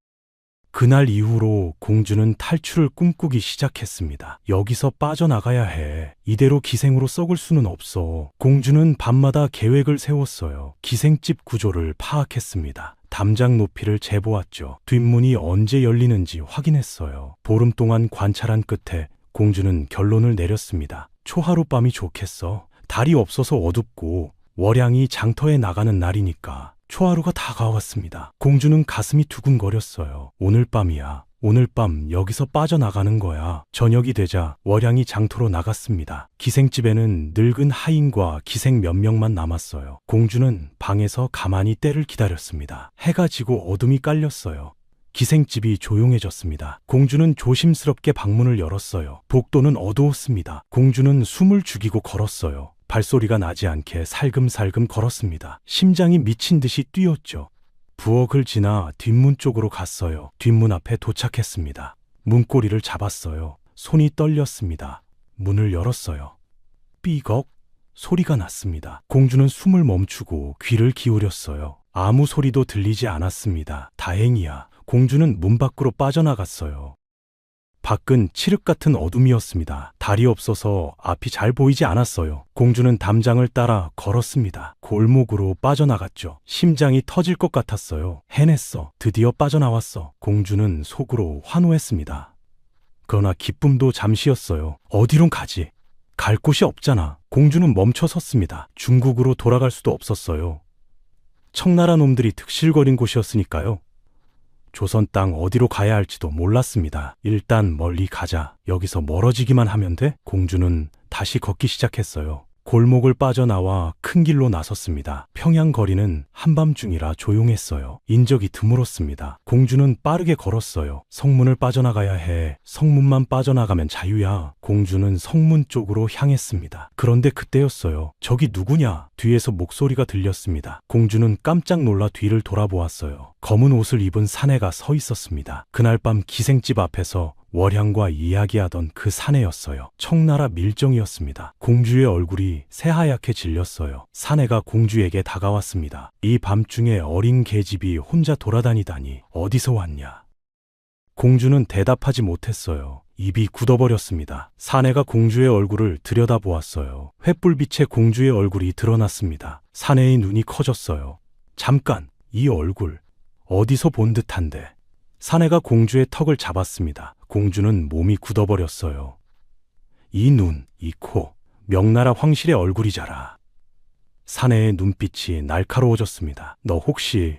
그날 이후로 공주는 탈출을 꿈꾸기 시작했습니다. 여기서 빠져나가야 해. 이대로 기생으로 썩을 수는 없어. 공주는 밤마다 계획을 세웠어요. 기생집 구조를 파악했습니다. 담장 높이를 재보았죠. 뒷문이 언제 열리는지 확인했어요. 보름 동안 관찰한 끝에 공주는 결론을 내렸습니다. 초하룻밤이 좋겠어. 달이 없어서 어둡고 월양이 장터에 나가는 날이니까. 초하루가 다가왔습니다. 공주는 가슴이 두근거렸어요. 오늘 밤이야. 오늘 밤 여기서 빠져나가는 거야. 저녁이 되자 월양이 장터로 나갔습니다. 기생집에는 늙은 하인과 기생 몇 명만 남았어요. 공주는 방에서 가만히 때를 기다렸습니다. 해가 지고 어둠이 깔렸어요. 기생집이 조용해졌습니다. 공주는 조심스럽게 방문을 열었어요. 복도는 어두웠습니다. 공주는 숨을 죽이고 걸었어요. 발소리가 나지 않게 살금살금 걸었습니다. 심장이 미친 듯이 뛰었죠. 부엌을 지나 뒷문 쪽으로 갔어요. 뒷문 앞에 도착했습니다. 문고리를 잡았어요. 손이 떨렸습니다. 문을 열었어요. 삐걱 소리가 났습니다. 공주는 숨을 멈추고 귀를 기울였어요. 아무 소리도 들리지 않았습니다. 다행이야. 공주는 문 밖으로 빠져나갔어요. 밖은 칠흑 같은 어둠이었습니다. 달이 없어서 앞이 잘 보이지 않았어요. 공주는 담장을 따라 걸었습니다. 골목으로 빠져나갔죠. 심장이 터질 것 같았어요. 해냈어. 드디어 빠져나왔어. 공주는 속으로 환호했습니다. 그러나 기쁨도 잠시였어요. 어디론 가지? 갈 곳이 없잖아. 공주는 멈춰 섰습니다. 중국으로 돌아갈 수도 없었어요. 청나라 놈들이 득실거린 곳이었으니까요. 조선 땅 어디로 가야 할지도 몰랐습니다. 일단 멀리 가자. 여기서 멀어지기만 하면 돼? 공주는 다시 걷기 시작했어요. 골목을 빠져나와 큰 길로 나섰습니다. 평양 거리는 한밤중이라 조용했어요. 인적이 드물었습니다. 공주는 빠르게 걸었어요. 성문을 빠져나가야 해. 성문만 빠져나가면 자유야. 공주는 성문 쪽으로 향했습니다. 그런데 그때였어요. 저기 누구냐? 뒤에서 목소리가 들렸습니다. 공주는 깜짝 놀라 뒤를 돌아보았어요. 검은 옷을 입은 사내가 서 있었습니다. 그날 밤 기생집 앞에서 월향과 이야기하던 그 사내였어요. 청나라 밀정이었습니다. 공주의 얼굴이 새하얗게 질렸어요. 사내가 공주에게 다가왔습니다. 이 밤중에 어린 계집이 혼자 돌아다니다니 어디서 왔냐? 공주는 대답하지 못했어요. 입이 굳어버렸습니다. 사내가 공주의 얼굴을 들여다보았어요. 횃불빛에 공주의 얼굴이 드러났습니다. 사내의 눈이 커졌어요. 잠깐, 이 얼굴 어디서 본 듯한데. 사내가 공주의 턱을 잡았습니다. 공주는 몸이 굳어버렸어요. 이 눈, 이 코, 명나라 황실의 얼굴이잖아. 사내의 눈빛이 날카로워졌습니다. 너 혹시...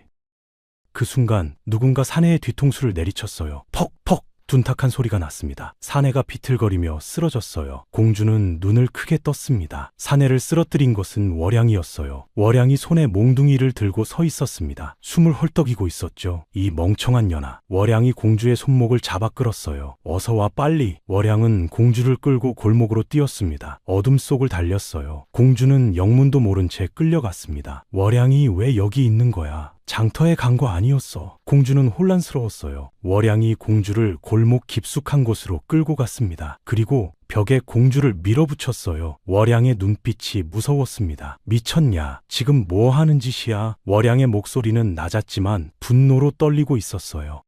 그 순간 누군가 사내의 뒤통수를 내리쳤어요. 퍽퍽! 둔탁한 소리가 났습니다. 사내가 비틀거리며 쓰러졌어요. 공주는 눈을 크게 떴습니다. 사내를 쓰러뜨린 것은 월향이었어요. 월향이 손에 몽둥이를 들고 서 있었습니다. 숨을 헐떡이고 있었죠. 이 멍청한 년아. 월향이 공주의 손목을 잡아 끌었어요. 어서 와 빨리. 월향은 공주를 끌고 골목으로 뛰었습니다. 어둠 속을 달렸어요. 공주는 영문도 모른 채 끌려갔습니다. 월향이 왜 여기 있는 거야? 장터에 간 거 아니었어. 공주는 혼란스러웠어요. 월향이 공주를 골목 깊숙한 곳으로 끌고 갔습니다. 그리고 벽에 공주를 밀어붙였어요. 월향의 눈빛이 무서웠습니다. 미쳤냐? 지금 뭐 하는 짓이야? 월향의 목소리는 낮았지만 분노로 떨리고 있었어요.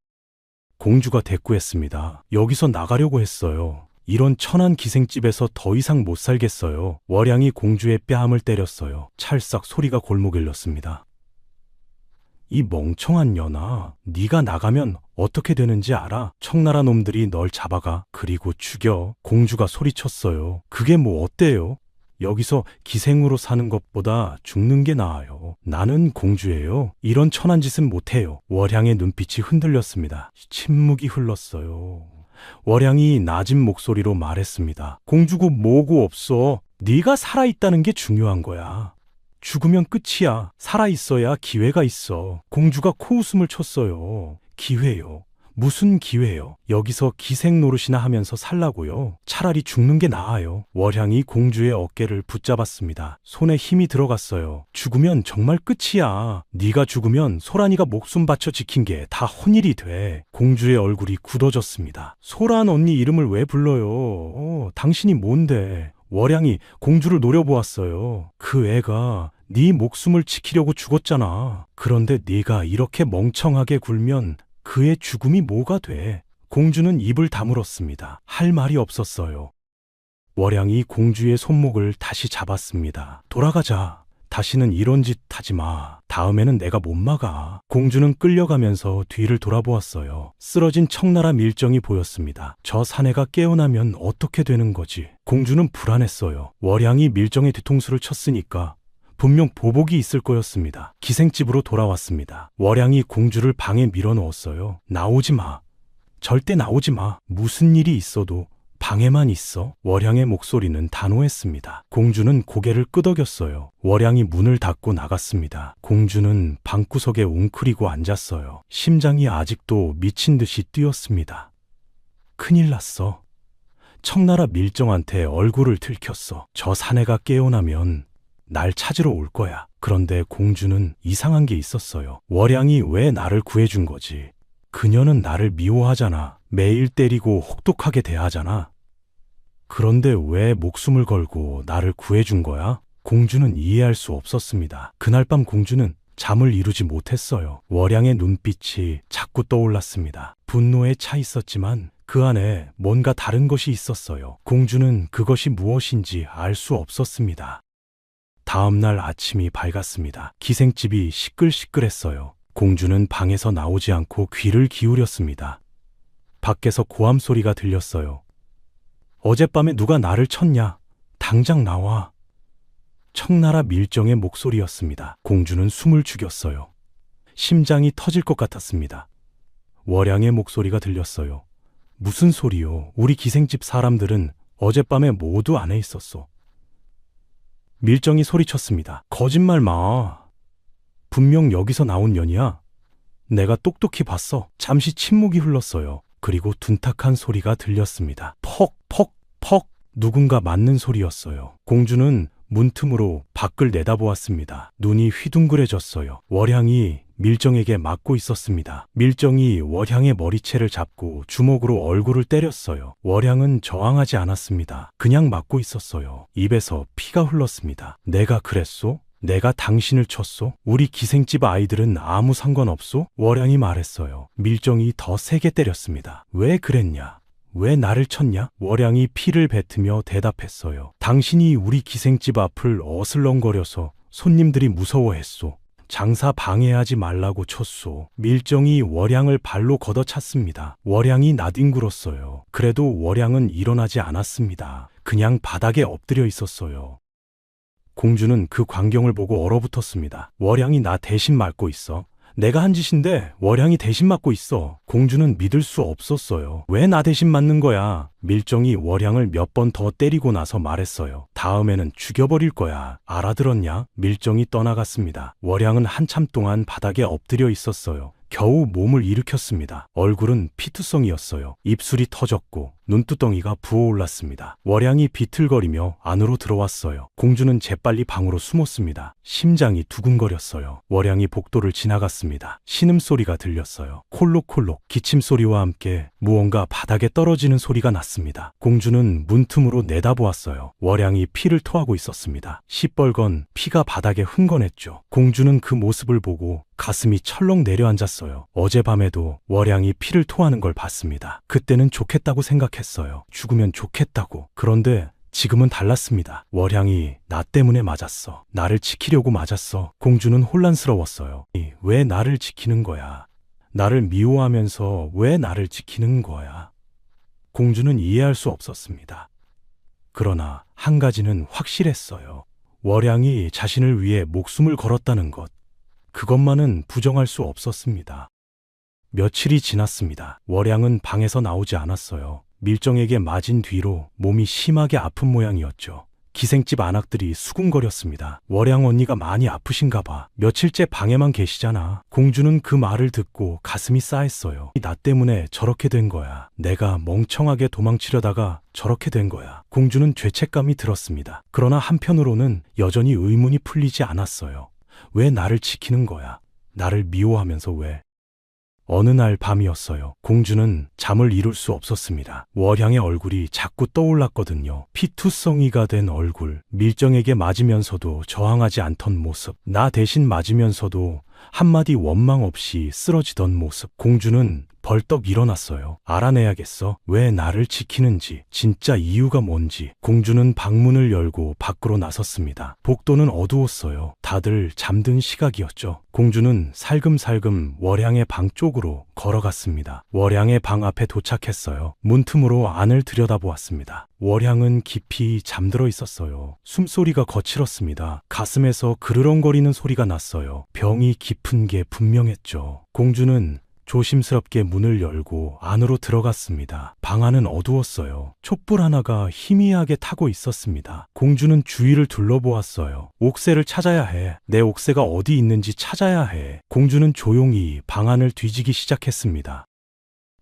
공주가 대꾸했습니다. 여기서 나가려고 했어요. 이런 천한 기생집에서 더 이상 못 살겠어요. 월향이 공주의 뺨을 때렸어요. 찰싹 소리가 골목을 울렸습니다. 이 멍청한 년아, 네가 나가면 어떻게 되는지 알아? 청나라 놈들이 널 잡아가. 그리고 죽여. 공주가 소리쳤어요. 그게 뭐 어때요? 여기서 기생으로 사는 것보다 죽는 게 나아요. 나는 공주예요. 이런 천한 짓은 못해요. 월향의 눈빛이 흔들렸습니다. 침묵이 흘렀어요. 월향이 낮은 목소리로 말했습니다. 공주고 뭐고 없어. 네가 살아있다는 게 중요한 거야. 죽으면 끝이야. 살아있어야 기회가 있어. 공주가 코웃음을 쳤어요. 기회요? 무슨 기회요? 여기서 기생 노릇이나 하면서 살라고요? 차라리 죽는 게 나아요. 월향이 공주의 어깨를 붙잡았습니다. 손에 힘이 들어갔어요. 죽으면 정말 끝이야. 네가 죽으면 소란이가 목숨 바쳐 지킨 게 다 혼일이 돼. 공주의 얼굴이 굳어졌습니다. 소란 언니 이름을 왜 불러요? 당신이 뭔데? 월향이 공주를 노려보았어요. 그 애가 네 목숨을 지키려고 죽었잖아. 그런데 네가 이렇게 멍청하게 굴면 그의 죽음이 뭐가 돼? 공주는 입을 다물었습니다. 할 말이 없었어요. 월향이 공주의 손목을 다시 잡았습니다. 돌아가자. 다시는 이런 짓 하지 마. 다음에는 내가 못 막아. 공주는 끌려가면서 뒤를 돌아보았어요. 쓰러진 청나라 밀정이 보였습니다. 저 사내가 깨어나면 어떻게 되는 거지? 공주는 불안했어요. 월향이 밀정의 뒤통수를 쳤으니까 분명 보복이 있을 거였습니다. 기생집으로 돌아왔습니다. 월향이 공주를 방에 밀어넣었어요. 나오지 마. 절대 나오지 마. 무슨 일이 있어도 방에만 있어? 월양의 목소리는 단호했습니다. 공주는 고개를 끄덕였어요. 월양이 문을 닫고 나갔습니다. 공주는 방구석에 웅크리고 앉았어요. 심장이 아직도 미친 듯이 뛰었습니다. 큰일 났어. 청나라 밀정한테 얼굴을 들켰어. 저 사내가 깨어나면 날 찾으러 올 거야. 그런데 공주는 이상한 게 있었어요. 월양이 왜 나를 구해준 거지? 그녀는 나를 미워하잖아. 매일 때리고 혹독하게 대하잖아. 그런데 왜 목숨을 걸고 나를 구해준 거야? 공주는 이해할 수 없었습니다. 그날 밤 공주는 잠을 이루지 못했어요. 월양의 눈빛이 자꾸 떠올랐습니다. 분노에 차 있었지만 그 안에 뭔가 다른 것이 있었어요. 공주는 그것이 무엇인지 알 수 없었습니다. 다음 날 아침이 밝았습니다. 기생집이 시끌시끌했어요. 공주는 방에서 나오지 않고 귀를 기울였습니다. 밖에서 고함 소리가 들렸어요. 어젯밤에 누가 나를 쳤냐? 당장 나와. 청나라 밀정의 목소리였습니다. 공주는 숨을 죽였어요. 심장이 터질 것 같았습니다. 월양의 목소리가 들렸어요. 무슨 소리요? 우리 기생집 사람들은 어젯밤에 모두 안에 있었어. 밀정이 소리쳤습니다. 거짓말 마. 분명 여기서 나온 년이야. 내가 똑똑히 봤어. 잠시 침묵이 흘렀어요. 그리고 둔탁한 소리가 들렸습니다. 퍽, 퍽, 퍽. 누군가 맞는 소리였어요. 공주는 문틈으로 밖을 내다보았습니다. 눈이 휘둥그레졌어요. 월향이 밀정에게 맞고 있었습니다. 밀정이 월향의 머리채를 잡고 주먹으로 얼굴을 때렸어요. 월향은 저항하지 않았습니다. 그냥 맞고 있었어요. 입에서 피가 흘렀습니다. 내가 그랬소? 내가 당신을 쳤소? 우리 기생집 아이들은 아무 상관없소? 월향이 말했어요. 밀정이 더 세게 때렸습니다. 왜 그랬냐? 왜 나를 쳤냐? 월향이 피를 뱉으며 대답했어요. 당신이 우리 기생집 앞을 어슬렁거려서 손님들이 무서워했소. 장사 방해하지 말라고 쳤소. 밀정이 월향을 발로 걷어찼습니다. 월향이 나뒹굴었어요. 그래도 월향은 일어나지 않았습니다. 그냥 바닥에 엎드려 있었어요. 공주는 그 광경을 보고 얼어붙었습니다. 월향이 나 대신 맞고 있어. 내가 한 짓인데 월향이 대신 맞고 있어. 공주는 믿을 수 없었어요. 왜 나 대신 맞는 거야? 밀정이 월향을 몇 번 더 때리고 나서 말했어요. 다음에는 죽여버릴 거야. 알아들었냐? 밀정이 떠나갔습니다. 월향은 한참 동안 바닥에 엎드려 있었어요. 겨우 몸을 일으켰습니다. 얼굴은 피투성이었어요. 입술이 터졌고 눈두덩이가 부어올랐습니다. 월향이 비틀거리며 안으로 들어왔어요. 공주는 재빨리 방으로 숨었습니다. 심장이 두근거렸어요. 월향이 복도를 지나갔습니다. 신음소리가 들렸어요. 콜록콜록 기침소리와 함께 무언가 바닥에 떨어지는 소리가 났습니다. 공주는 문틈으로 내다보았어요. 월향이 피를 토하고 있었습니다. 시뻘건 피가 바닥에 흥건했죠. 공주는 그 모습을 보고 가슴이 철렁 내려앉았어요. 어젯밤에도 월향이 피를 토하는 걸 봤습니다. 그때는 좋겠다고 생각했어요. 죽으면 좋겠다고. 그런데 지금은 달랐습니다. 월향이 나 때문에 맞았어. 나를 지키려고 맞았어. 공주는 혼란스러웠어요. 왜 나를 지키는 거야? 나를 미워하면서 왜 나를 지키는 거야? 공주는 이해할 수 없었습니다. 그러나 한 가지는 확실했어요. 월향이 자신을 위해 목숨을 걸었다는 것. 그것만은 부정할 수 없었습니다. 며칠이 지났습니다. 월향은 방에서 나오지 않았어요. 밀정에게 맞은 뒤로 몸이 심하게 아픈 모양이었죠. 기생집 안악들이 수군거렸습니다. 월향 언니가 많이 아프신가 봐. 며칠째 방에만 계시잖아. 공주는 그 말을 듣고 가슴이 싸했어요. 나 때문에 저렇게 된 거야. 내가 멍청하게 도망치려다가 저렇게 된 거야. 공주는 죄책감이 들었습니다. 그러나 한편으로는 여전히 의문이 풀리지 않았어요. 왜 나를 지키는 거야? 나를 미워하면서 왜? 어느 날 밤이었어요. 공주는 잠을 이룰 수 없었습니다. 월향의 얼굴이 자꾸 떠올랐거든요. 피투성이가 된 얼굴, 밀정에게 맞으면서도 저항하지 않던 모습, 나 대신 맞으면서도 한마디 원망 없이 쓰러지던 모습. 공주는 벌떡 일어났어요. 알아내야겠어. 왜 나를 지키는지, 진짜 이유가 뭔지. 공주는 방문을 열고 밖으로 나섰습니다. 복도는 어두웠어요. 다들 잠든 시각이었죠. 공주는 살금살금 월향의 방 쪽으로 걸어갔습니다. 월향의 방 앞에 도착했어요. 문틈으로 안을 들여다보았습니다. 월향은 깊이 잠들어 있었어요. 숨소리가 거칠었습니다. 가슴에서 그르렁거리는 소리가 났어요. 병이 깊은 게 분명했죠. 공주는 조심스럽게 문을 열고 안으로 들어갔습니다. 방 안은 어두웠어요. 촛불 하나가 희미하게 타고 있었습니다. 공주는 주위를 둘러보았어요. 옥새를 찾아야 해. 내 옥새가 어디 있는지 찾아야 해. 공주는 조용히 방 안을 뒤지기 시작했습니다.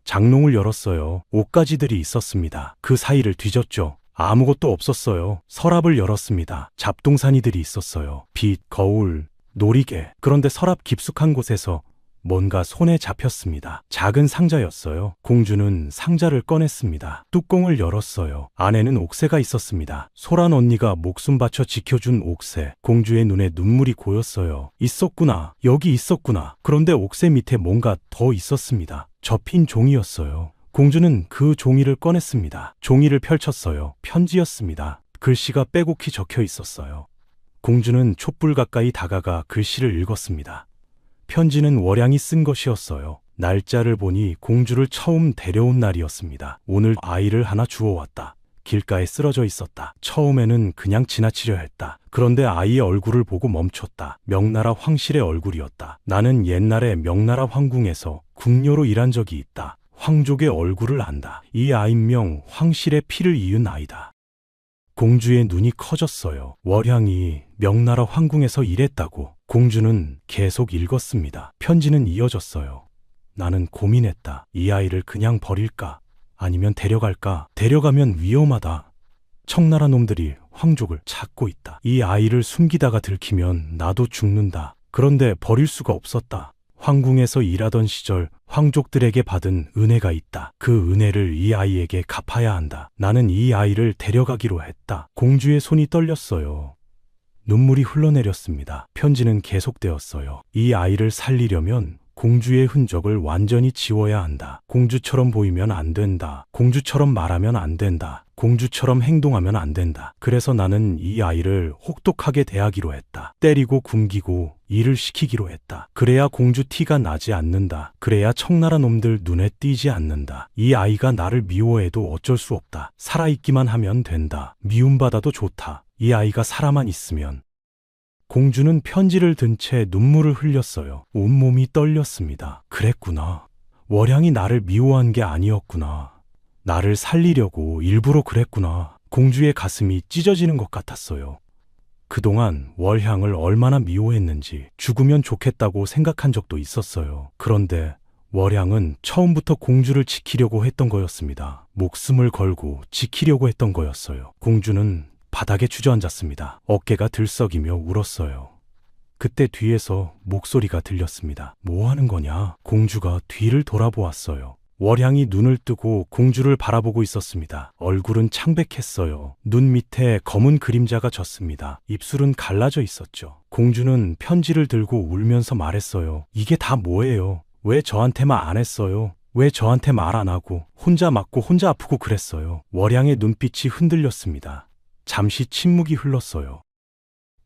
장롱을 열었어요. 옷가지들이 있었습니다. 그 사이를 뒤졌죠. 아무것도 없었어요. 서랍을 열었습니다. 잡동사니들이 있었어요. 빗, 거울, 놀이개. 그런데 서랍 깊숙한 곳에서 뭔가 손에 잡혔습니다. 작은 상자였어요. 공주는 상자를 꺼냈습니다. 뚜껑을 열었어요. 안에는 옥새가 있었습니다. 소란 언니가 목숨 바쳐 지켜준 옥새. 공주의 눈에 눈물이 고였어요. 있었구나. 여기 있었구나. 그런데 옥새 밑에 뭔가 더 있었습니다. 접힌 종이였어요. 공주는 그 종이를 꺼냈습니다. 종이를 펼쳤어요. 편지였습니다. 글씨가 빼곡히 적혀 있었어요. 공주는 촛불 가까이 다가가 글씨를 읽었습니다. 편지는 월양이 쓴 것이었어요. 날짜를 보니 공주를 처음 데려온 날이었습니다. 오늘 아이를 하나 주워왔다. 길가에 쓰러져 있었다. 처음에는 그냥 지나치려 했다. 그런데 아이의 얼굴을 보고 멈췄다. 명나라 황실의 얼굴이었다. 나는 옛날에 명나라 황궁에서 궁녀로 일한 적이 있다. 황족의 얼굴을 안다. 이 아인명 황실의 피를 이은 아이다. 공주의 눈이 커졌어요. 월향이 명나라 황궁에서 일했다고. 공주는 계속 읽었습니다. 편지는 이어졌어요. 나는 고민했다. 이 아이를 그냥 버릴까? 아니면 데려갈까? 데려가면 위험하다. 청나라 놈들이 황족을 찾고 있다. 이 아이를 숨기다가 들키면 나도 죽는다. 그런데 버릴 수가 없었다. 황궁에서 일하던 시절 황족들에게 받은 은혜가 있다. 그 은혜를 이 아이에게 갚아야 한다. 나는 이 아이를 데려가기로 했다. 공주의 손이 떨렸어요. 눈물이 흘러내렸습니다. 편지는 계속되었어요. 이 아이를 살리려면 공주의 흔적을 완전히 지워야 한다. 공주처럼 보이면 안 된다. 공주처럼 말하면 안 된다. 공주처럼 행동하면 안 된다. 그래서 나는 이 아이를 혹독하게 대하기로 했다. 때리고 굶기고 일을 시키기로 했다. 그래야 공주 티가 나지 않는다. 그래야 청나라 놈들 눈에 띄지 않는다. 이 아이가 나를 미워해도 어쩔 수 없다. 살아있기만 하면 된다. 미움받아도 좋다. 이 아이가 살아만 있으면. 공주는 편지를 든 채 눈물을 흘렸어요. 온몸이 떨렸습니다. 그랬구나. 월향이 나를 미워한 게 아니었구나. 나를 살리려고 일부러 그랬구나. 공주의 가슴이 찢어지는 것 같았어요. 그동안 월향을 얼마나 미워했는지 죽으면 좋겠다고 생각한 적도 있었어요. 그런데 월향은 처음부터 공주를 지키려고 했던 거였습니다. 목숨을 걸고 지키려고 했던 거였어요. 공주는 바닥에 주저앉았습니다. 어깨가 들썩이며 울었어요. 그때 뒤에서 목소리가 들렸습니다. 뭐 하는 거냐? 공주가 뒤를 돌아보았어요. 월향이 눈을 뜨고 공주를 바라보고 있었습니다. 얼굴은 창백했어요. 눈 밑에 검은 그림자가 졌습니다. 입술은 갈라져 있었죠. 공주는 편지를 들고 울면서 말했어요. 이게 다 뭐예요? 왜 저한테만 안 했어요? 왜 저한테 말 안 하고 혼자 맞고 혼자 아프고 그랬어요? 월향의 눈빛이 흔들렸습니다. 잠시 침묵이 흘렀어요.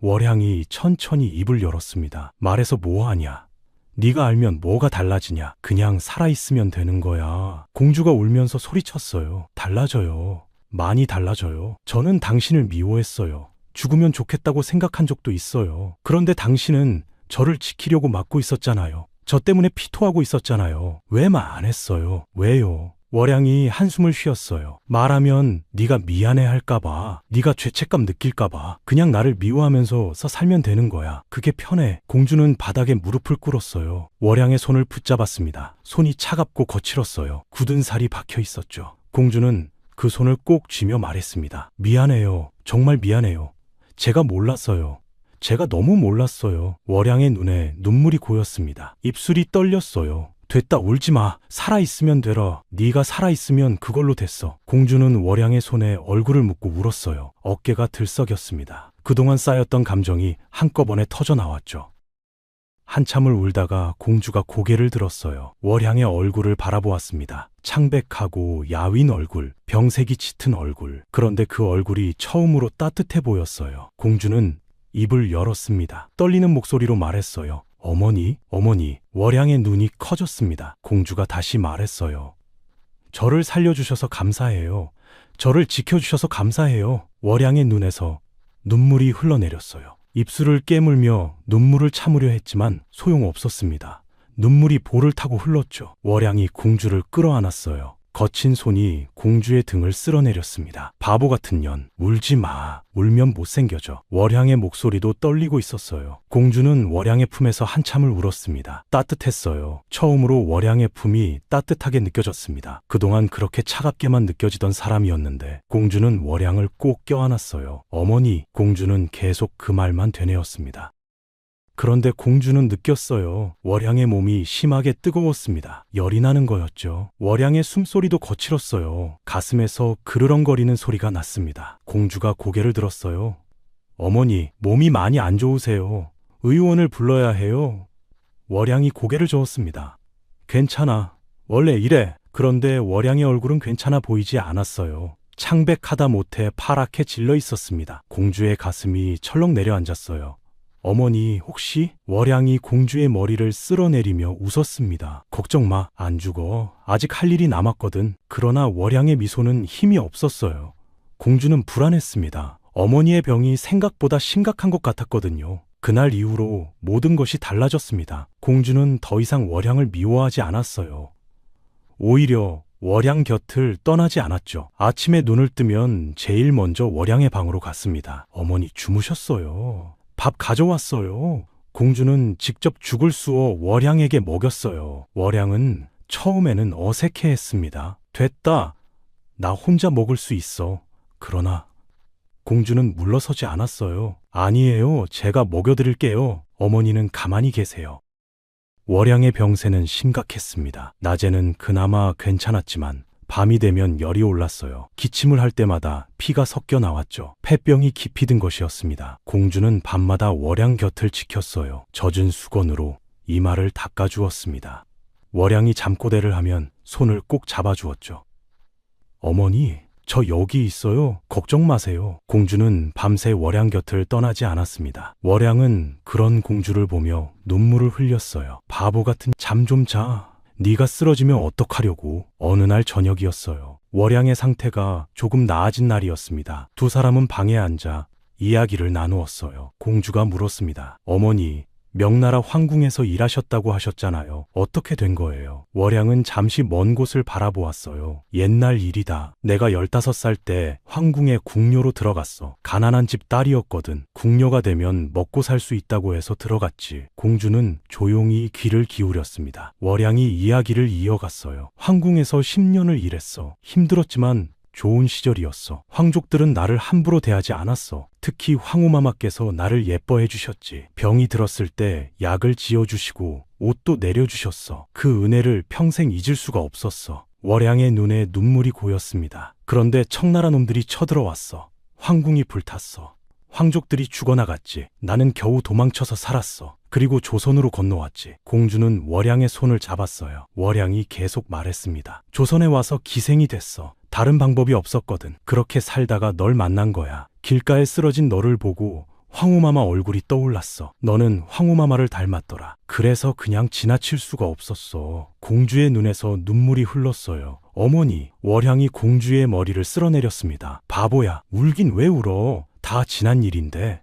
월향이 천천히 입을 열었습니다. 말해서 뭐하냐? 네가 알면 뭐가 달라지냐? 그냥 살아있으면 되는 거야. 공주가 울면서 소리쳤어요. 달라져요. 많이 달라져요. 저는 당신을 미워했어요. 죽으면 좋겠다고 생각한 적도 있어요. 그런데 당신은 저를 지키려고 막고 있었잖아요. 저 때문에 피토하고 있었잖아요. 왜 말 안 했어요? 왜요? 월향이 한숨을 쉬었어요. 말하면 네가 미안해할까봐, 네가 죄책감 느낄까봐 그냥 나를 미워하면서 살면 되는 거야. 그게 편해. 공주는 바닥에 무릎을 꿇었어요. 월향의 손을 붙잡았습니다. 손이 차갑고 거칠었어요. 굳은 살이 박혀 있었죠. 공주는 그 손을 꼭 쥐며 말했습니다. 미안해요. 정말 미안해요. 제가 몰랐어요. 제가 너무 몰랐어요. 월향의 눈에 눈물이 고였습니다. 입술이 떨렸어요. 됐다, 울지 마. 살아있으면 되라. 네가 살아있으면 그걸로 됐어. 공주는 월향의 손에 얼굴을 묻고 울었어요. 어깨가 들썩였습니다. 그동안 쌓였던 감정이 한꺼번에 터져나왔죠. 한참을 울다가 공주가 고개를 들었어요. 월향의 얼굴을 바라보았습니다. 창백하고 야윈 얼굴, 병색이 짙은 얼굴. 그런데 그 얼굴이 처음으로 따뜻해 보였어요. 공주는 입을 열었습니다. 떨리는 목소리로 말했어요. 어머니, 어머니. 월향의 눈이 커졌습니다. 공주가 다시 말했어요. 저를 살려주셔서 감사해요. 저를 지켜주셔서 감사해요. 월향의 눈에서 눈물이 흘러내렸어요. 입술을 깨물며 눈물을 참으려 했지만 소용없었습니다. 눈물이 볼을 타고 흘렀죠. 월양이 공주를 끌어안았어요. 거친 손이 공주의 등을 쓸어내렸습니다. 바보 같은 년, 울지 마. 울면 못생겨져. 월양의 목소리도 떨리고 있었어요. 공주는 월양의 품에서 한참을 울었습니다. 따뜻했어요. 처음으로 월양의 품이 따뜻하게 느껴졌습니다. 그동안 그렇게 차갑게만 느껴지던 사람이었는데 공주는 월양을 꼭 껴안았어요. 어머니, 공주는 계속 그 말만 되뇌었습니다. 그런데 공주는 느꼈어요. 월양의 몸이 심하게 뜨거웠습니다. 열이 나는 거였죠. 월양의 숨소리도 거칠었어요. 가슴에서 그르렁거리는 소리가 났습니다. 공주가 고개를 들었어요. 어머니, 몸이 많이 안 좋으세요. 의원을 불러야 해요. 월양이 고개를 저었습니다. 괜찮아. 원래 이래. 그런데 월양의 얼굴은 괜찮아 보이지 않았어요. 창백하다 못해 파랗게 질러 있었습니다. 공주의 가슴이 철렁 내려앉았어요. 어머니, 혹시? 월양이 공주의 머리를 쓸어내리며 웃었습니다. 걱정 마, 안 죽어. 아직 할 일이 남았거든. 그러나 월양의 미소는 힘이 없었어요. 공주는 불안했습니다. 어머니의 병이 생각보다 심각한 것 같았거든요. 그날 이후로 모든 것이 달라졌습니다. 공주는 더 이상 월양을 미워하지 않았어요. 오히려 월양 곁을 떠나지 않았죠. 아침에 눈을 뜨면 제일 먼저 월양의 방으로 갔습니다. 어머니 주무셨어요. 밥 가져왔어요. 공주는 직접 죽을 쑤어 월양에게 먹였어요. 월양은 처음에는 어색해했습니다. 됐다. 나 혼자 먹을 수 있어. 그러나 공주는 물러서지 않았어요. 아니에요. 제가 먹여드릴게요. 어머니는 가만히 계세요. 월양의 병세는 심각했습니다. 낮에는 그나마 괜찮았지만 밤이 되면 열이 올랐어요. 기침을 할 때마다 피가 섞여 나왔죠. 폐병이 깊이 든 것이었습니다. 공주는 밤마다 월양 곁을 지켰어요. 젖은 수건으로 이마를 닦아주었습니다. 월양이 잠꼬대를 하면 손을 꼭 잡아주었죠. 어머니, 저 여기 있어요. 걱정 마세요. 공주는 밤새 월양 곁을 떠나지 않았습니다. 월양은 그런 공주를 보며 눈물을 흘렸어요. 바보 같은 잠 좀 자. 네가 쓰러지면 어떡하려고. 어느 날 저녁이었어요. 월양의 상태가 조금 나아진 날이었습니다. 두 사람은 방에 앉아 이야기를 나누었어요. 공주가 물었습니다. 어머니, 명나라 황궁에서 일하셨다고 하셨잖아요. 어떻게 된 거예요? 월양은 잠시 먼 곳을 바라보았어요. 옛날 일이다. 내가 15살 때 황궁에 궁녀로 들어갔어. 가난한 집 딸이었거든. 궁녀가 되면 먹고 살 수 있다고 해서 들어갔지. 공주는 조용히 귀를 기울였습니다. 월양이 이야기를 이어갔어요. 황궁에서 10년을 일했어. 힘들었지만 좋은 시절이었어. 황족들은 나를 함부로 대하지 않았어. 특히 황후마마께서 나를 예뻐해 주셨지. 병이 들었을 때 약을 지어주시고 옷도 내려주셨어. 그 은혜를 평생 잊을 수가 없었어. 월양의 눈에 눈물이 고였습니다. 그런데 청나라 놈들이 쳐들어왔어. 황궁이 불탔어. 황족들이 죽어나갔지. 나는 겨우 도망쳐서 살았어. 그리고 조선으로 건너왔지. 공주는 월양의 손을 잡았어요. 월양이 계속 말했습니다. 조선에 와서 기생이 됐어. 다른 방법이 없었거든. 그렇게 살다가 널 만난 거야. 길가에 쓰러진 너를 보고 황후마마 얼굴이 떠올랐어. 너는 황후마마를 닮았더라. 그래서 그냥 지나칠 수가 없었어. 공주의 눈에서 눈물이 흘렀어요. 어머니, 월양이 공주의 머리를 쓸어내렸습니다. 바보야, 울긴 왜 울어? 다 지난 일인데.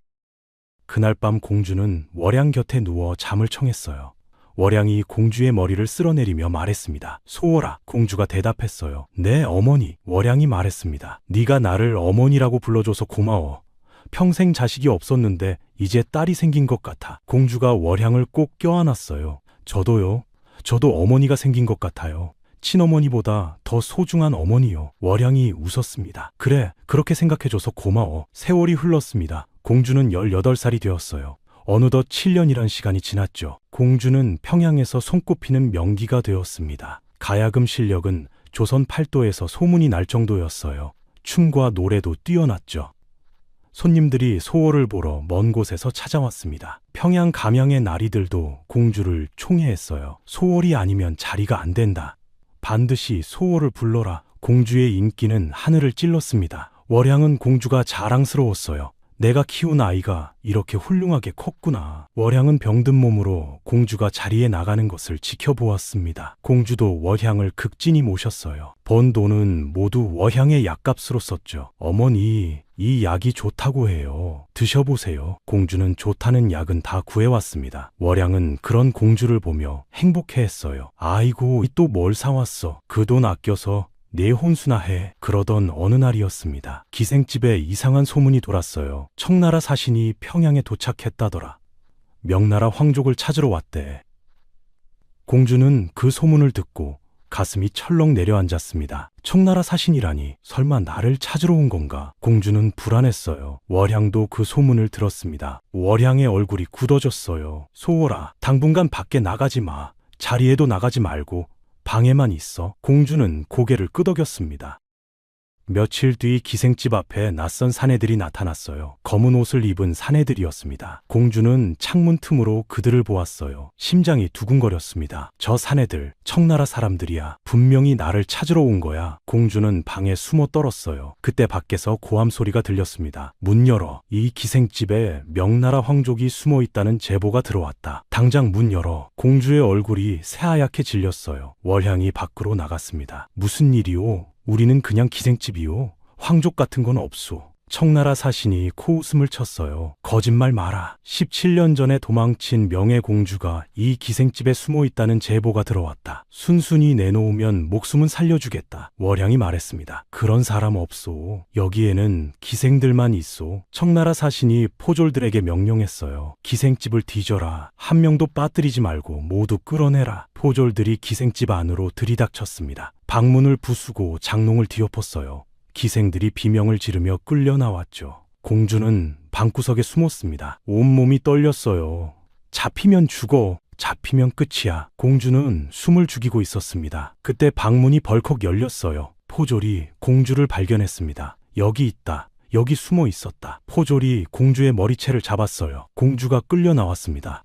그날 밤 공주는 월양 곁에 누워 잠을 청했어요. 월양이 공주의 머리를 쓸어내리며 말했습니다. 소월아. 공주가 대답했어요. 네, 어머니. 월양이 말했습니다. 네가 나를 어머니라고 불러줘서 고마워. 평생 자식이 없었는데 이제 딸이 생긴 것 같아. 공주가 월양을 꼭 껴안았어요. 저도요. 저도 어머니가 생긴 것 같아요. 친어머니보다 더 소중한 어머니요. 월양이 웃었습니다. 그래, 그렇게 생각해줘서 고마워. 세월이 흘렀습니다. 공주는 18살이 되었어요. 어느덧 7년이란 시간이 지났죠. 공주는 평양에서 손꼽히는 명기가 되었습니다. 가야금 실력은 조선 팔도에서 소문이 날 정도였어요. 춤과 노래도 뛰어났죠. 손님들이 소월을 보러 먼 곳에서 찾아왔습니다. 평양 감양의 나리들도 공주를 총애했어요. 소월이 아니면 자리가 안 된다. 반드시 소월을 불러라. 공주의 인기는 하늘을 찔렀습니다. 월양은 공주가 자랑스러웠어요. 내가 키운 아이가 이렇게 훌륭하게 컸구나. 월향은 병든 몸으로 공주가 자리에 나가는 것을 지켜보았습니다. 공주도 월향을 극진히 모셨어요. 번 돈은 모두 월향의 약값으로 썼죠. 어머니, 이 약이 좋다고 해요. 드셔보세요. 공주는 좋다는 약은 다 구해왔습니다. 월향은 그런 공주를 보며 행복해했어요. 아이고, 또 뭘 사왔어? 그 돈 아껴서 내 혼수나 해. 그러던 어느 날이었습니다. 기생집에 이상한 소문이 돌았어요. 청나라 사신이 평양에 도착했다더라. 명나라 황족을 찾으러 왔대. 공주는 그 소문을 듣고 가슴이 철렁 내려앉았습니다. 청나라 사신이라니 설마 나를 찾으러 온 건가? 공주는 불안했어요. 월향도 그 소문을 들었습니다. 월향의 얼굴이 굳어졌어요. 소월아, 당분간 밖에 나가지 마. 자리에도 나가지 말고 방에만 있어. 공주는 고개를 끄덕였습니다. 며칠 뒤 기생집 앞에 낯선 사내들이 나타났어요. 검은 옷을 입은 사내들이었습니다. 공주는 창문 틈으로 그들을 보았어요. 심장이 두근거렸습니다. 저 사내들, 청나라 사람들이야. 분명히 나를 찾으러 온 거야. 공주는 방에 숨어 떨었어요. 그때 밖에서 고함 소리가 들렸습니다. 문 열어. 이 기생집에 명나라 황족이 숨어 있다는 제보가 들어왔다. 당장 문 열어. 공주의 얼굴이 새하얗게 질렸어요. 월향이 밖으로 나갔습니다. 무슨 일이오? 우리는 그냥 기생집이요. 황족 같은 건 없소. 청나라 사신이 코웃음을 쳤어요. 거짓말 마라. 17년 전에 도망친 명예공주가 이 기생집에 숨어 있다는 제보가 들어왔다. 순순히 내놓으면 목숨은 살려주겠다. 월향이 말했습니다. 그런 사람 없소. 여기에는 기생들만 있소. 청나라 사신이 포졸들에게 명령했어요. 기생집을 뒤져라. 한 명도 빠뜨리지 말고 모두 끌어내라. 포졸들이 기생집 안으로 들이닥쳤습니다. 방문을 부수고 장롱을 뒤엎었어요. 기생들이 비명을 지르며 끌려 나왔죠. 공주는 방구석에 숨었습니다. 온몸이 떨렸어요. 잡히면 죽어. 잡히면 끝이야. 공주는 숨을 죽이고 있었습니다. 그때 방문이 벌컥 열렸어요. 포졸이 공주를 발견했습니다. 여기 있다. 여기 숨어 있었다. 포졸이 공주의 머리채를 잡았어요. 공주가 끌려 나왔습니다.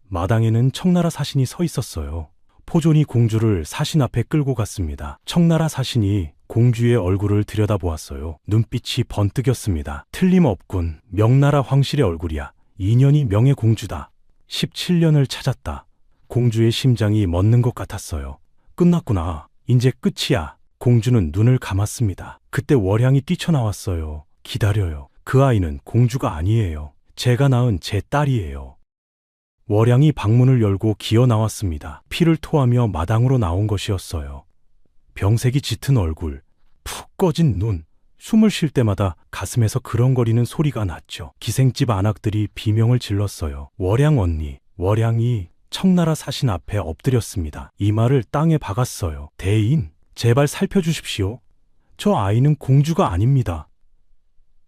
마당에는 청나라 사신이 서 있었어요. 포졸이 공주를 사신 앞에 끌고 갔습니다. 청나라 사신이 공주의 얼굴을 들여다보았어요. 눈빛이 번뜩였습니다. 틀림없군. 명나라 황실의 얼굴이야. 인연이 명예공주다. 17년을 찾았다. 공주의 심장이 멎는 것 같았어요. 끝났구나. 이제 끝이야. 공주는 눈을 감았습니다. 그때 월향이 뛰쳐나왔어요. 기다려요. 그 아이는 공주가 아니에요. 제가 낳은 제 딸이에요. 월향이 방문을 열고 기어 나왔습니다. 피를 토하며 마당으로 나온 것이었어요. 병색이 짙은 얼굴, 푹 꺼진 눈, 숨을 쉴 때마다 가슴에서 그렁거리는 소리가 났죠. 기생집 안악들이 비명을 질렀어요. 월향 언니. 월향이 청나라 사신 앞에 엎드렸습니다. 이마를 땅에 박았어요. 대인, 제발 살펴주십시오. 저 아이는 공주가 아닙니다.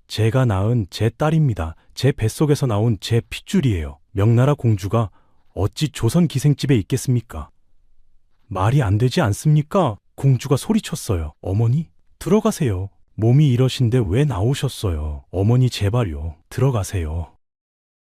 제가 낳은 제 딸입니다. 제 뱃속에서 나온 제 핏줄이에요. 명나라 공주가 어찌 조선 기생집에 있겠습니까? 말이 안 되지 않습니까? 공주가 소리쳤어요. 어머니, 들어가세요. 몸이 이러신데 왜 나오셨어요? 어머니 제발요. 들어가세요.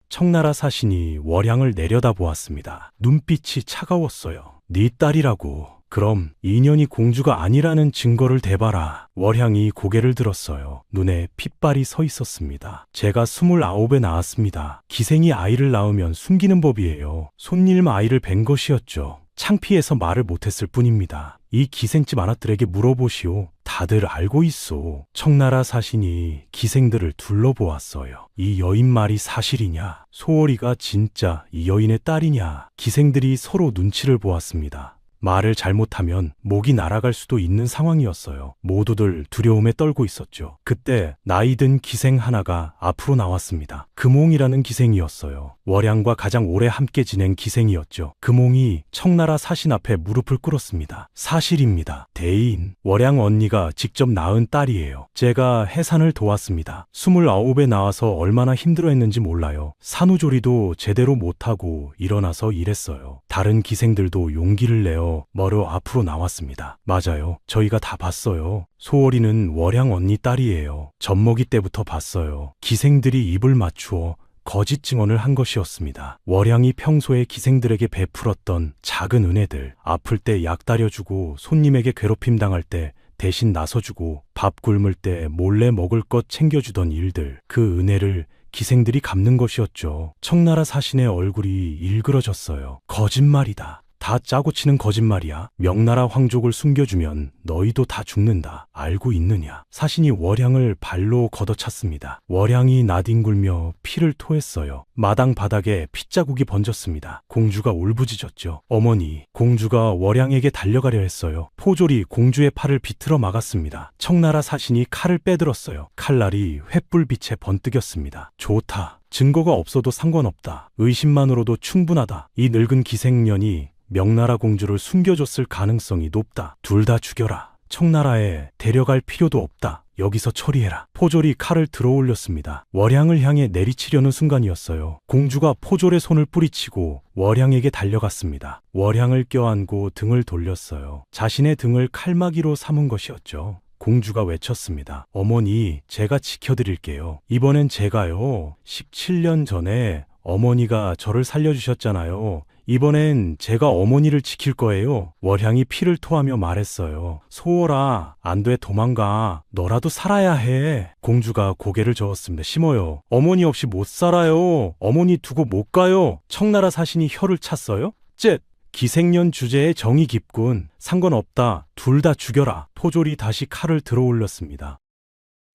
청나라 사신이 월향을 내려다보았습니다. 눈빛이 차가웠어요. 네 딸이라고. 그럼 인연이 공주가 아니라는 증거를 대봐라. 월향이 고개를 들었어요. 눈에 핏발이 서 있었습니다. 제가 29에 낳았습니다. 기생이 아이를 낳으면 숨기는 법이에요. 손님 아이를 뵌 것이었죠. 창피해서 말을 못했을 뿐입니다. 이 기생집 아낙들에게 물어보시오. 다들 알고 있어. 청나라 사신이 기생들을 둘러보았어요. 이 여인 말이 사실이냐? 소월이가 진짜 이 여인의 딸이냐? 기생들이 서로 눈치를 보았습니다. 말을 잘못하면 목이 날아갈 수도 있는 상황이었어요. 모두들 두려움에 떨고 있었죠. 그때 나이든 기생 하나가 앞으로 나왔습니다. 금홍이라는 기생이었어요. 월향과 가장 오래 함께 지낸 기생이었죠. 금홍이 청나라 사신 앞에 무릎을 꿇었습니다. 사실입니다. 대인, 월향 언니가 직접 낳은 딸이에요. 제가 해산을 도왔습니다. 29에 나와서 얼마나 힘들어했는지 몰라요. 산후조리도 제대로 못하고 일어나서 일했어요. 다른 기생들도 용기를 내어 머려 앞으로 나왔습니다. 맞아요. 저희가 다 봤어요. 소월이는 월향 언니 딸이에요. 젖먹이 때부터 봤어요. 기생들이 입을 맞추어 거짓 증언을 한 것이었습니다. 월향이 평소에 기생들에게 베풀었던 작은 은혜들, 아플 때 약 따려주고 손님에게 괴롭힘 당할 때 대신 나서주고 밥 굶을 때 몰래 먹을 것 챙겨주던 일들, 그 은혜를 기생들이 갚는 것이었죠. 청나라 사신의 얼굴이 일그러졌어요. 거짓말이다. 다 짜고 치는 거짓말이야. 명나라 황족을 숨겨주면 너희도 다 죽는다. 알고 있느냐? 사신이 월양을 발로 걷어찼습니다. 월양이 나뒹굴며 피를 토했어요. 마당 바닥에 핏자국이 번졌습니다. 공주가 울부짖었죠. 어머니, 공주가 월양에게 달려가려 했어요. 포졸이 공주의 팔을 비틀어 막았습니다. 청나라 사신이 칼을 빼들었어요. 칼날이 횃불빛에 번뜩였습니다. 좋다. 증거가 없어도 상관없다. 의심만으로도 충분하다. 이 늙은 기생년이 명나라 공주를 숨겨줬을 가능성이 높다. 둘 다 죽여라. 청나라에 데려갈 필요도 없다. 여기서 처리해라. 포졸이 칼을 들어 올렸습니다. 월양을 향해 내리치려는 순간이었어요. 공주가 포졸의 손을 뿌리치고 월양에게 달려갔습니다. 월양을 껴안고 등을 돌렸어요. 자신의 등을 칼막이로 삼은 것이었죠. 공주가 외쳤습니다. 어머니, 제가 지켜드릴게요. 이번엔 제가요. 17년 전에 어머니가 저를 살려주셨잖아요. 이번엔 제가 어머니를 지킬 거예요. 월향이 피를 토하며 말했어요. 소월아, 안 돼, 도망가. 너라도 살아야 해. 공주가 고개를 저었습니다. 심어요. 어머니 없이 못 살아요. 어머니 두고 못 가요. 청나라 사신이 혀를 찼어요. 쨋! 기생년 주제에 정이 깊군. 상관없다. 둘 다 죽여라. 포졸이 다시 칼을 들어 올렸습니다.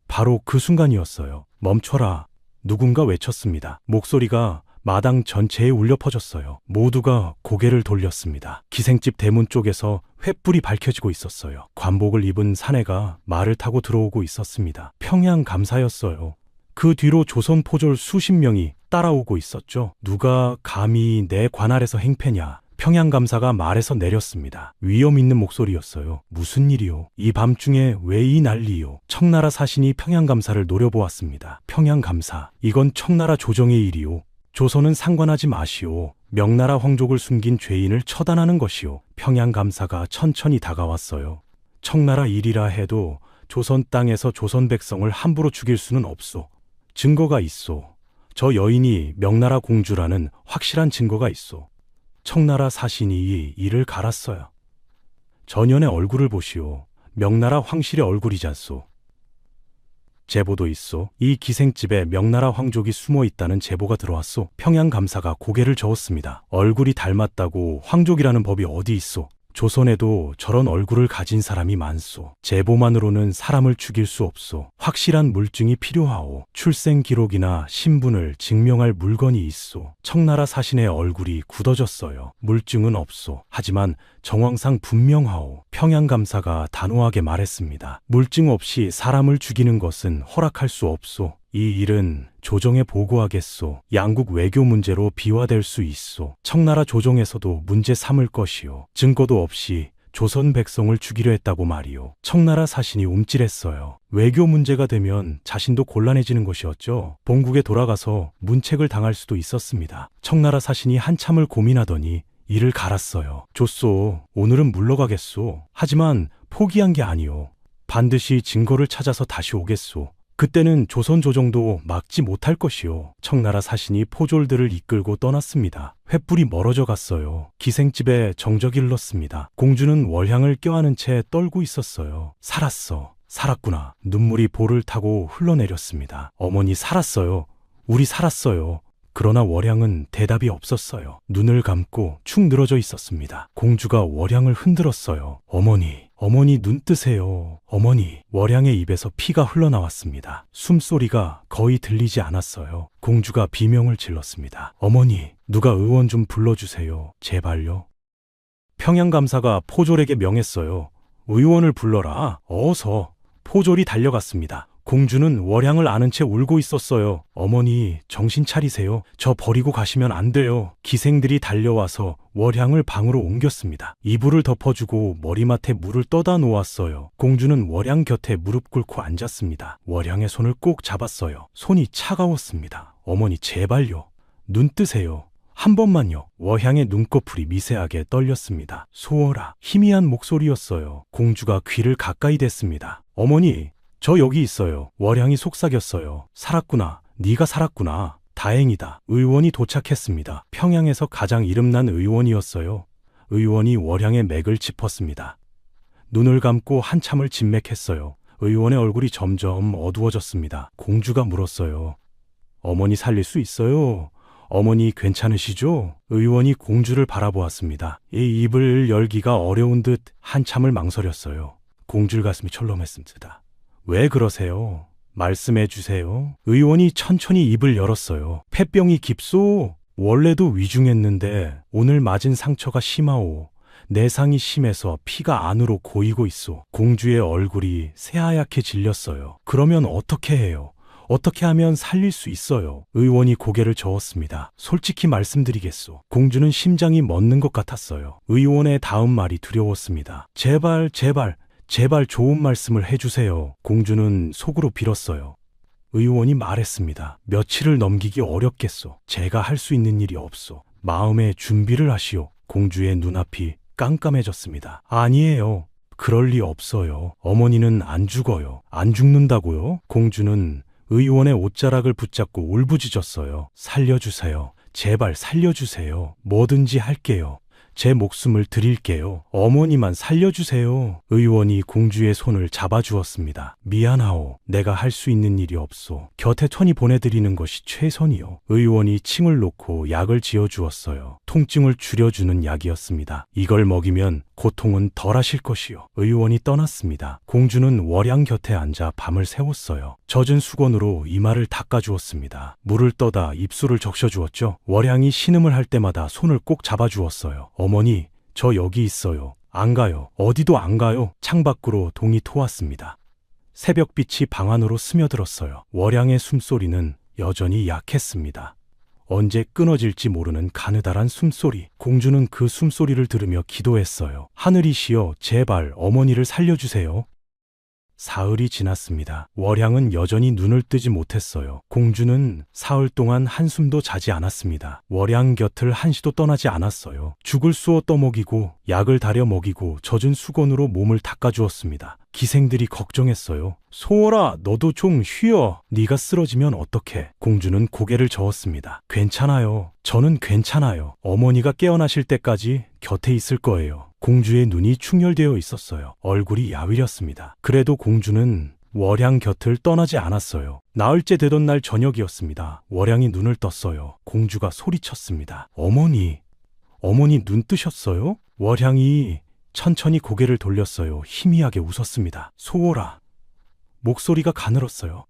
바로 그 순간이었어요. 멈춰라. 누군가 외쳤습니다. 목소리가 마당 전체에 울려 퍼졌어요. 모두가 고개를 돌렸습니다. 기생집 대문 쪽에서 횃불이 밝혀지고 있었어요. 관복을 입은 사내가 말을 타고 들어오고 있었습니다. 평양감사였어요. 그 뒤로 조선 포졸 수십 명이 따라오고 있었죠. 누가 감히 내 관할에서 행패냐. 평양감사가 말에서 내렸습니다. 위험 있는 목소리였어요. 무슨 일이요? 이 밤중에 왜 이 난리요? 청나라 사신이 평양감사를 노려보았습니다. 평양감사, 이건 청나라 조정의 일이요. 조선은 상관하지 마시오. 명나라 황족을 숨긴 죄인을 처단하는 것이요. 평양감사가 천천히 다가왔어요. 청나라 일이라 해도 조선 땅에서 조선 백성을 함부로 죽일 수는 없소. 증거가 있소. 저 여인이 명나라 공주라는 확실한 증거가 있소. 청나라 사신이 이 일을 갈았어요. 전연의 얼굴을 보시오. 명나라 황실의 얼굴이잖소. 제보도 있소. 이 기생집에 명나라 황족이 숨어 있다는 제보가 들어왔소. 평양감사가 고개를 저었습니다. 얼굴이 닮았다고 황족이라는 법이 어디 있소? 조선에도 저런 얼굴을 가진 사람이 많소. 제보만으로는 사람을 죽일 수 없소. 확실한 물증이 필요하오. 출생 기록이나 신분을 증명할 물건이 있소. 청나라 사신의 얼굴이 굳어졌어요. 물증은 없소. 하지만 정황상 분명하오. 평양감사가 단호하게 말했습니다. 물증 없이 사람을 죽이는 것은 허락할 수 없소. 이 일은 조정에 보고하겠소. 양국 외교 문제로 비화될 수 있소. 청나라 조정에서도 문제 삼을 것이요. 증거도 없이 조선 백성을 죽이려 했다고 말이요. 청나라 사신이 움찔했어요. 외교 문제가 되면 자신도 곤란해지는 것이었죠. 본국에 돌아가서 문책을 당할 수도 있었습니다. 청나라 사신이 한참을 고민하더니 이를 갈았어요. 좋소. 오늘은 물러가겠소. 하지만 포기한 게 아니요. 반드시 증거를 찾아서 다시 오겠소. 그때는 조선 조정도 막지 못할 것이요. 청나라 사신이 포졸들을 이끌고 떠났습니다. 횃불이 멀어져 갔어요. 기생집에 정적이 흘렀습니다. 공주는 월향을 껴안은 채 떨고 있었어요. 살았어. 살았구나. 눈물이 볼을 타고 흘러내렸습니다. 어머니 살았어요. 우리 살았어요. 그러나 월향은 대답이 없었어요. 눈을 감고 축 늘어져 있었습니다. 공주가 월향을 흔들었어요. 어머니 눈 뜨세요. 어머니. 월향의 입에서 피가 흘러나왔습니다. 숨소리가 거의 들리지 않았어요. 공주가 비명을 질렀습니다. 어머니, 누가 의원 좀 불러주세요. 제발요. 평양감사가 포졸에게 명했어요. 의원을 불러라. 어서. 포졸이 달려갔습니다. 공주는 월향을 안은 채 울고 있었어요. 어머니, 정신 차리세요. 저 버리고 가시면 안 돼요. 기생들이 달려와서 월향을 방으로 옮겼습니다. 이불을 덮어주고 머리맡에 물을 떠다 놓았어요. 공주는 월향 곁에 무릎 꿇고 앉았습니다. 월향의 손을 꼭 잡았어요. 손이 차가웠습니다. 어머니, 제발요. 눈 뜨세요. 한 번만요. 월향의 눈꺼풀이 미세하게 떨렸습니다. 소월아. 희미한 목소리였어요. 공주가 귀를 가까이 댔습니다. 어머니, 저 여기 있어요. 월향이 속삭였어요. 살았구나. 네가 살았구나. 다행이다. 의원이 도착했습니다. 평양에서 가장 이름난 의원이었어요. 의원이 월향의 맥을 짚었습니다. 눈을 감고 한참을 진맥했어요. 의원의 얼굴이 점점 어두워졌습니다. 공주가 물었어요. 어머니 살릴 수 있어요? 어머니 괜찮으시죠? 의원이 공주를 바라보았습니다. 이 입을 열기가 어려운 듯 한참을 망설였어요. 공주의 가슴이 철렁했습니다. 왜 그러세요? 말씀해 주세요. 의원이 천천히 입을 열었어요. 폐병이 깊소? 원래도 위중했는데 오늘 맞은 상처가 심하오. 내상이 심해서 피가 안으로 고이고 있소. 공주의 얼굴이 새하얗게 질렸어요. 그러면 어떻게 해요? 어떻게 하면 살릴 수 있어요? 의원이 고개를 저었습니다. 솔직히 말씀드리겠소. 공주는 심장이 멎는 것 같았어요. 의원의 다음 말이 두려웠습니다. 제발, 제발, 제발 좋은 말씀을 해주세요. 공주는 속으로 빌었어요. 의원이 말했습니다. 며칠을 넘기기 어렵겠소. 제가 할 수 있는 일이 없소. 마음의 준비를 하시오. 공주의 눈앞이 깜깜해졌습니다. 아니에요. 그럴 리 없어요. 어머니는 안 죽어요. 안 죽는다고요? 공주는 의원의 옷자락을 붙잡고 울부짖었어요. 살려주세요. 제발 살려주세요. 뭐든지 할게요. 제 목숨을 드릴게요. 어머니만 살려주세요. 의원이 공주의 손을 잡아주었습니다. 미안하오. 내가 할 수 있는 일이 없소. 곁에 천이 보내드리는 것이 최선이요. 의원이 침을 놓고 약을 지어주었어요. 통증을 줄여주는 약이었습니다. 이걸 먹이면 고통은 덜하실 것이요. 의원이 떠났습니다. 공주는 월양 곁에 앉아 밤을 새웠어요. 젖은 수건으로 이마를 닦아주었습니다. 물을 떠다 입술을 적셔주었죠. 월양이 신음을 할 때마다 손을 꼭 잡아주었어요. 어머니, 저 여기 있어요. 안 가요. 어디도 안 가요. 창밖으로 동이 토왔습니다. 새벽빛이 방 안으로 스며들었어요. 월양의 숨소리는 여전히 약했습니다. 언제 끊어질지 모르는 가느다란 숨소리. 공주는 그 숨소리를 들으며 기도했어요. 하늘이시여, 제발 어머니를 살려주세요. 사흘이 지났습니다. 월양은 여전히 눈을 뜨지 못했어요. 공주는 사흘 동안 한숨도 자지 않았습니다. 월양 곁을 한시도 떠나지 않았어요. 죽을 쑤어 떠먹이고 약을 다려 먹이고 젖은 수건으로 몸을 닦아주었습니다. 기생들이 걱정했어요. 소월아, 너도 좀 쉬어. 네가 쓰러지면 어떡해. 공주는 고개를 저었습니다. 괜찮아요. 저는 괜찮아요. 어머니가 깨어나실 때까지 곁에 있을 거예요. 공주의 눈이 충혈되어 있었어요. 얼굴이 야위렸습니다. 그래도 공주는 월양 곁을 떠나지 않았어요. 나흘째 되던 날 저녁이었습니다. 월양이 눈을 떴어요. 공주가 소리쳤습니다. 어머니, 어머니 눈 뜨셨어요? 월양이 천천히 고개를 돌렸어요. 희미하게 웃었습니다. 소월아. 목소리가 가늘었어요.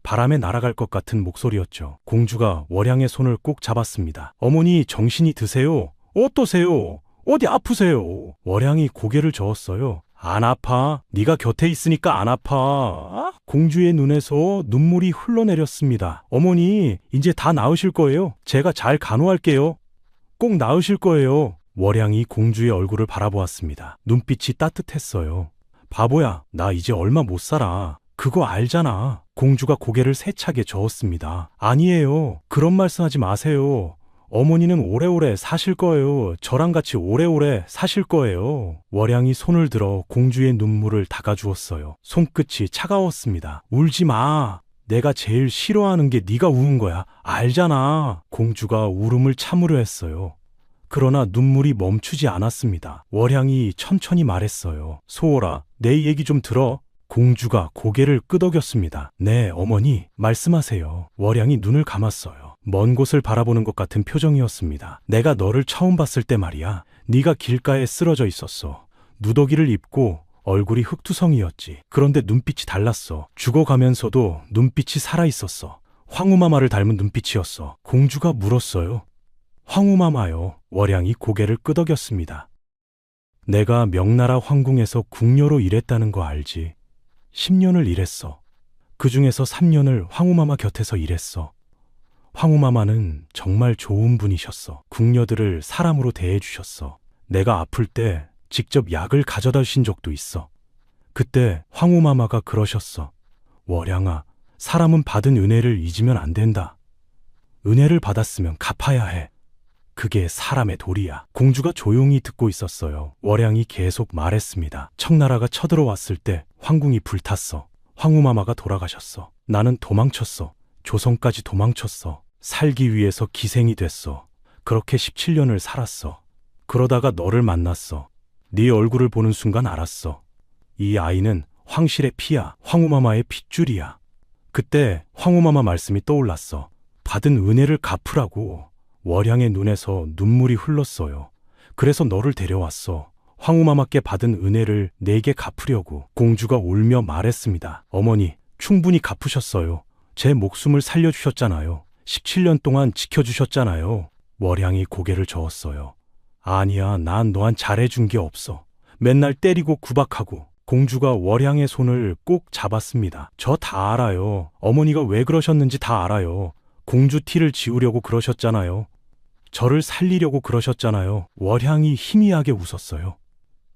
바람에 날아갈 것 같은 목소리였죠. 공주가 월양의 손을 꼭 잡았습니다. 어머니, 정신이 드세요? 어떠세요? 어디 아프세요? 월양이 고개를 저었어요. 안 아파. 네가 곁에 있으니까 안 아파. 공주의 눈에서 눈물이 흘러내렸습니다. 어머니, 이제 다 나으실 거예요. 제가 잘 간호할게요. 꼭 나으실 거예요. 월양이 공주의 얼굴을 바라보았습니다. 눈빛이 따뜻했어요. 바보야, 나 이제 얼마 못 살아. 그거 알잖아. 공주가 고개를 세차게 저었습니다. 아니에요. 그런 말씀하지 마세요. 어머니는 오래오래 사실 거예요. 저랑 같이 오래오래 사실 거예요. 월양이 손을 들어 공주의 눈물을 닦아주었어요. 손끝이 차가웠습니다. 울지 마. 내가 제일 싫어하는 게 네가 우는 거야. 알잖아. 공주가 울음을 참으려 했어요. 그러나 눈물이 멈추지 않았습니다. 월양이 천천히 말했어요. 소월아, 내 얘기 좀 들어. 공주가 고개를 끄덕였습니다. 네, 어머니, 말씀하세요. 월양이 눈을 감았어요. 먼 곳을 바라보는 것 같은 표정이었습니다. 내가 너를 처음 봤을 때 말이야. 네가 길가에 쓰러져 있었어. 누더기를 입고 얼굴이 흑투성이었지. 그런데 눈빛이 달랐어. 죽어가면서도 눈빛이 살아있었어. 황후마마를 닮은 눈빛이었어. 공주가 물었어요. 황후마마요. 월양이 고개를 끄덕였습니다. 내가 명나라 황궁에서 궁녀로 일했다는 거 알지? 10년을 일했어. 그 중에서 3년을 황후마마 곁에서 일했어. 황후마마는 정말 좋은 분이셨어. 궁녀들을 사람으로 대해주셨어. 내가 아플 때 직접 약을 가져다 주신 적도 있어. 그때 황후마마가 그러셨어. 월양아, 사람은 받은 은혜를 잊으면 안 된다. 은혜를 받았으면 갚아야 해. 그게 사람의 도리야. 공주가 조용히 듣고 있었어요. 월양이 계속 말했습니다. 청나라가 쳐들어왔을 때 황궁이 불탔어. 황후마마가 돌아가셨어. 나는 도망쳤어. 조선까지 도망쳤어. 살기 위해서 기생이 됐어. 그렇게 17년을 살았어. 그러다가 너를 만났어. 네 얼굴을 보는 순간 알았어. 이 아이는 황실의 피야. 황후마마의 핏줄이야. 그때 황후마마 말씀이 떠올랐어. 받은 은혜를 갚으라고. 월향의 눈에서 눈물이 흘렀어요. 그래서 너를 데려왔어. 황후마마께 받은 은혜를 내게 갚으려고. 공주가 울며 말했습니다. 어머니, 충분히 갚으셨어요. 제 목숨을 살려주셨잖아요. 17년 동안 지켜주셨잖아요. 월향이 고개를 저었어요. 아니야, 난 너한 잘해준 게 없어. 맨날 때리고 구박하고. 공주가 월향의 손을 꼭 잡았습니다. 저 다 알아요. 어머니가 왜 그러셨는지 다 알아요. 공주 티를 지우려고 그러셨잖아요. 저를 살리려고 그러셨잖아요. 월향이 희미하게 웃었어요.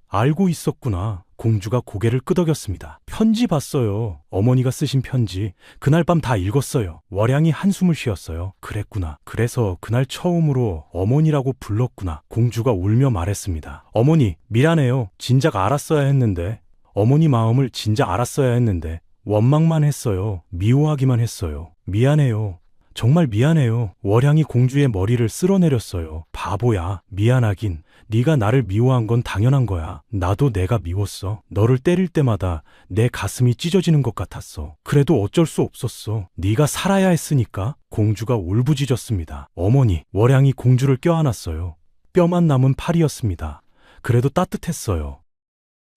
알고 있었구나. 공주가 고개를 끄덕였습니다. 편지 봤어요. 어머니가 쓰신 편지. 그날 밤 다 읽었어요. 월향이 한숨을 쉬었어요. 그랬구나. 그래서 그날 처음으로 어머니라고 불렀구나. 공주가 울며 말했습니다. 어머니, 미안해요. 진작 알았어야 했는데. 어머니 마음을 진작 알았어야 했는데. 원망만 했어요. 미워하기만 했어요. 미안해요. 정말 미안해요. 월향이 공주의 머리를 쓸어내렸어요. 바보야. 미안하긴. 네가 나를 미워한 건 당연한 거야. 나도 내가 미웠어. 너를 때릴 때마다 내 가슴이 찢어지는 것 같았어. 그래도 어쩔 수 없었어. 네가 살아야 했으니까. 공주가 울부짖었습니다. 어머니, 월향이 공주를 껴안았어요. 뼈만 남은 팔이었습니다. 그래도 따뜻했어요.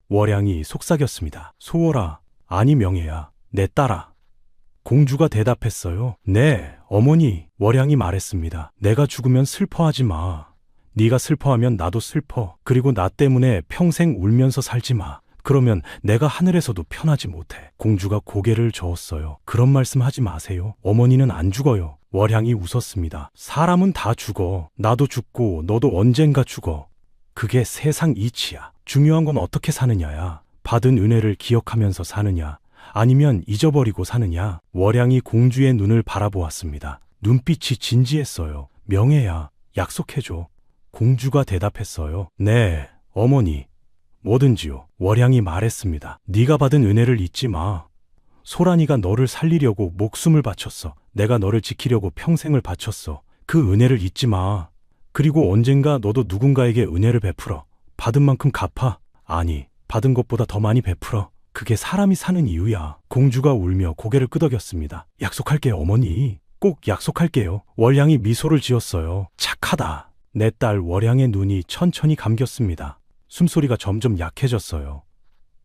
월향이 속삭였습니다. 소월아, 아니 명예야, 내 딸아. 공주가 대답했어요. 네, 어머니. 월향이 말했습니다. 내가 죽으면 슬퍼하지 마. 네가 슬퍼하면 나도 슬퍼. 그리고 나 때문에 평생 울면서 살지 마. 그러면 내가 하늘에서도 편하지 못해. 공주가 고개를 저었어요. 그런 말씀 하지 마세요. 어머니는 안 죽어요. 월향이 웃었습니다. 사람은 다 죽어. 나도 죽고 너도 언젠가 죽어. 그게 세상 이치야. 중요한 건 어떻게 사느냐야. 받은 은혜를 기억하면서 사느냐, 아니면 잊어버리고 사느냐. 월향이 공주의 눈을 바라보았습니다. 눈빛이 진지했어요. 명예야, 약속해줘. 공주가 대답했어요. 네, 어머니. 뭐든지요. 월향이 말했습니다. 네가 받은 은혜를 잊지 마. 소란이가 너를 살리려고 목숨을 바쳤어. 내가 너를 지키려고 평생을 바쳤어. 그 은혜를 잊지 마. 그리고 언젠가 너도 누군가에게 은혜를 베풀어. 받은 만큼 갚아. 아니, 받은 것보다 더 많이 베풀어. 그게 사람이 사는 이유야. 공주가 울며 고개를 끄덕였습니다. 약속할게요, 어머니. 꼭 약속할게요. 월향이 미소를 지었어요. 착하다. 내 딸 월향의 눈이 천천히 감겼습니다. 숨소리가 점점 약해졌어요.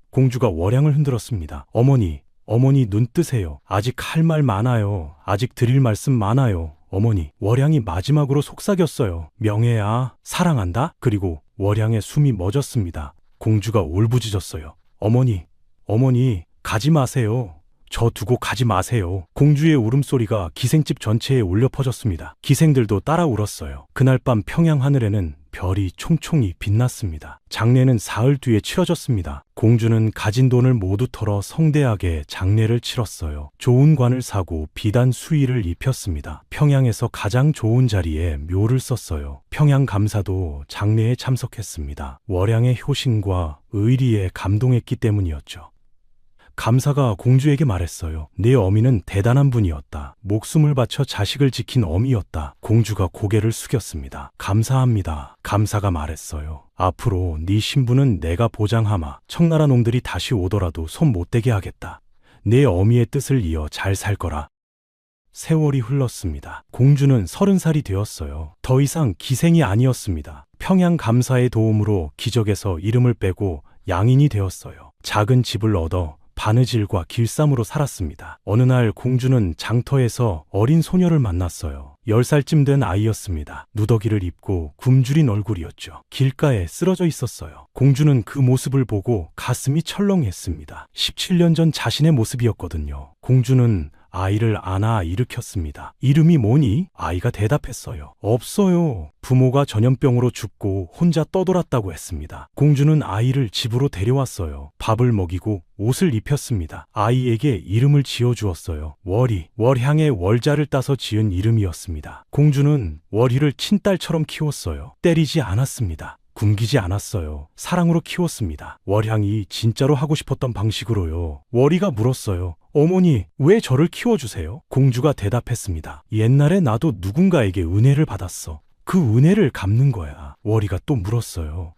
공주가 월향을 흔들었습니다. 어머니, 어머니 눈 뜨세요. 아직 할 말 많아요. 아직 드릴 말씀 많아요. 어머니. 월향이 마지막으로 속삭였어요. 명예야, 사랑한다. 그리고 월향의 숨이 멎었습니다. 공주가 울부짖었어요. 어머니, 어머니, 가지 마세요. 저 두고 가지 마세요. 공주의 울음소리가 기생집 전체에 울려 퍼졌습니다. 기생들도 따라 울었어요. 그날 밤 평양 하늘에는 별이 총총히 빛났습니다. 장례는 사흘 뒤에 치러졌습니다. 공주는 가진 돈을 모두 털어 성대하게 장례를 치렀어요. 좋은 관을 사고 비단 수의를 입혔습니다. 평양에서 가장 좋은 자리에 묘를 썼어요. 평양 감사도 장례에 참석했습니다. 월향의 효신과 의리에 감동했기 때문이었죠. 감사가 공주에게 말했어요. 네 어미는 대단한 분이었다. 목숨을 바쳐 자식을 지킨 어미였다. 공주가 고개를 숙였습니다. 감사합니다. 감사가 말했어요. 앞으로 네 신분은 내가 보장하마. 청나라 놈들이 다시 오더라도 손 못 대게 하겠다. 네 어미의 뜻을 이어 잘 살 거라. 세월이 흘렀습니다. 공주는 30살이 되었어요. 더 이상 기생이 아니었습니다. 평양 감사의 도움으로 기적에서 이름을 빼고 양인이 되었어요. 작은 집을 얻어 바느질과 길쌈으로 살았습니다. 어느 날 공주는 장터에서 어린 소녀를 만났어요. 10살쯤 된 아이였습니다. 누더기를 입고 굶주린 얼굴이었죠. 길가에 쓰러져 있었어요. 공주는 그 모습을 보고 가슴이 철렁했습니다. 17년 전 자신의 모습이었거든요. 공주는 아이를 안아 일으켰습니다. 이름이 뭐니? 아이가 대답했어요. 없어요. 부모가 전염병으로 죽고 혼자 떠돌았다고 했습니다. 공주는 아이를 집으로 데려왔어요. 밥을 먹이고 옷을 입혔습니다. 아이에게 이름을 지어주었어요. 월희, 월향의 월자를 따서 지은 이름이었습니다. 공주는 월희를 친딸처럼 키웠어요. 때리지 않았습니다. 굶기지 않았어요. 사랑으로 키웠습니다. 월향이 진짜로 하고 싶었던 방식으로요. 월희가 물었어요. 어머니, 왜 저를 키워주세요? 공주가 대답했습니다. 옛날에 나도 누군가에게 은혜를 받았어. 그 은혜를 갚는 거야. 월희가 또 물었어요.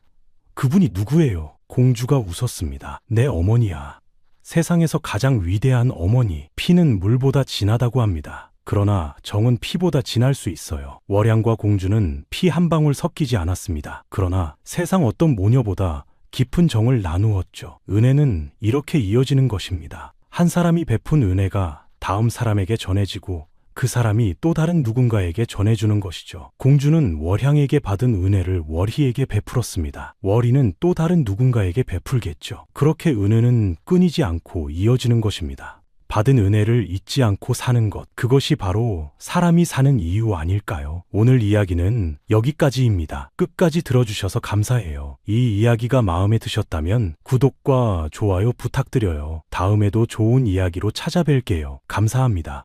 그분이 누구예요? 공주가 웃었습니다. 내 어머니야. 세상에서 가장 위대한 어머니. 피는 물보다 진하다고 합니다. 그러나 정은 피보다 진할 수 있어요. 월양과 공주는 피 한 방울 섞이지 않았습니다. 그러나 세상 어떤 모녀보다 깊은 정을 나누었죠. 은혜는 이렇게 이어지는 것입니다. 한 사람이 베푼 은혜가 다음 사람에게 전해지고 그 사람이 또 다른 누군가에게 전해주는 것이죠. 공주는 월향에게 받은 은혜를 월희에게 베풀었습니다. 월희는 또 다른 누군가에게 베풀겠죠. 그렇게 은혜는 끊이지 않고 이어지는 것입니다. 받은 은혜를 잊지 않고 사는 것, 그것이 바로 사람이 사는 이유 아닐까요? 오늘 이야기는 여기까지입니다. 끝까지 들어주셔서 감사해요. 이 이야기가 마음에 드셨다면 구독과 좋아요 부탁드려요. 다음에도 좋은 이야기로 찾아뵐게요. 감사합니다.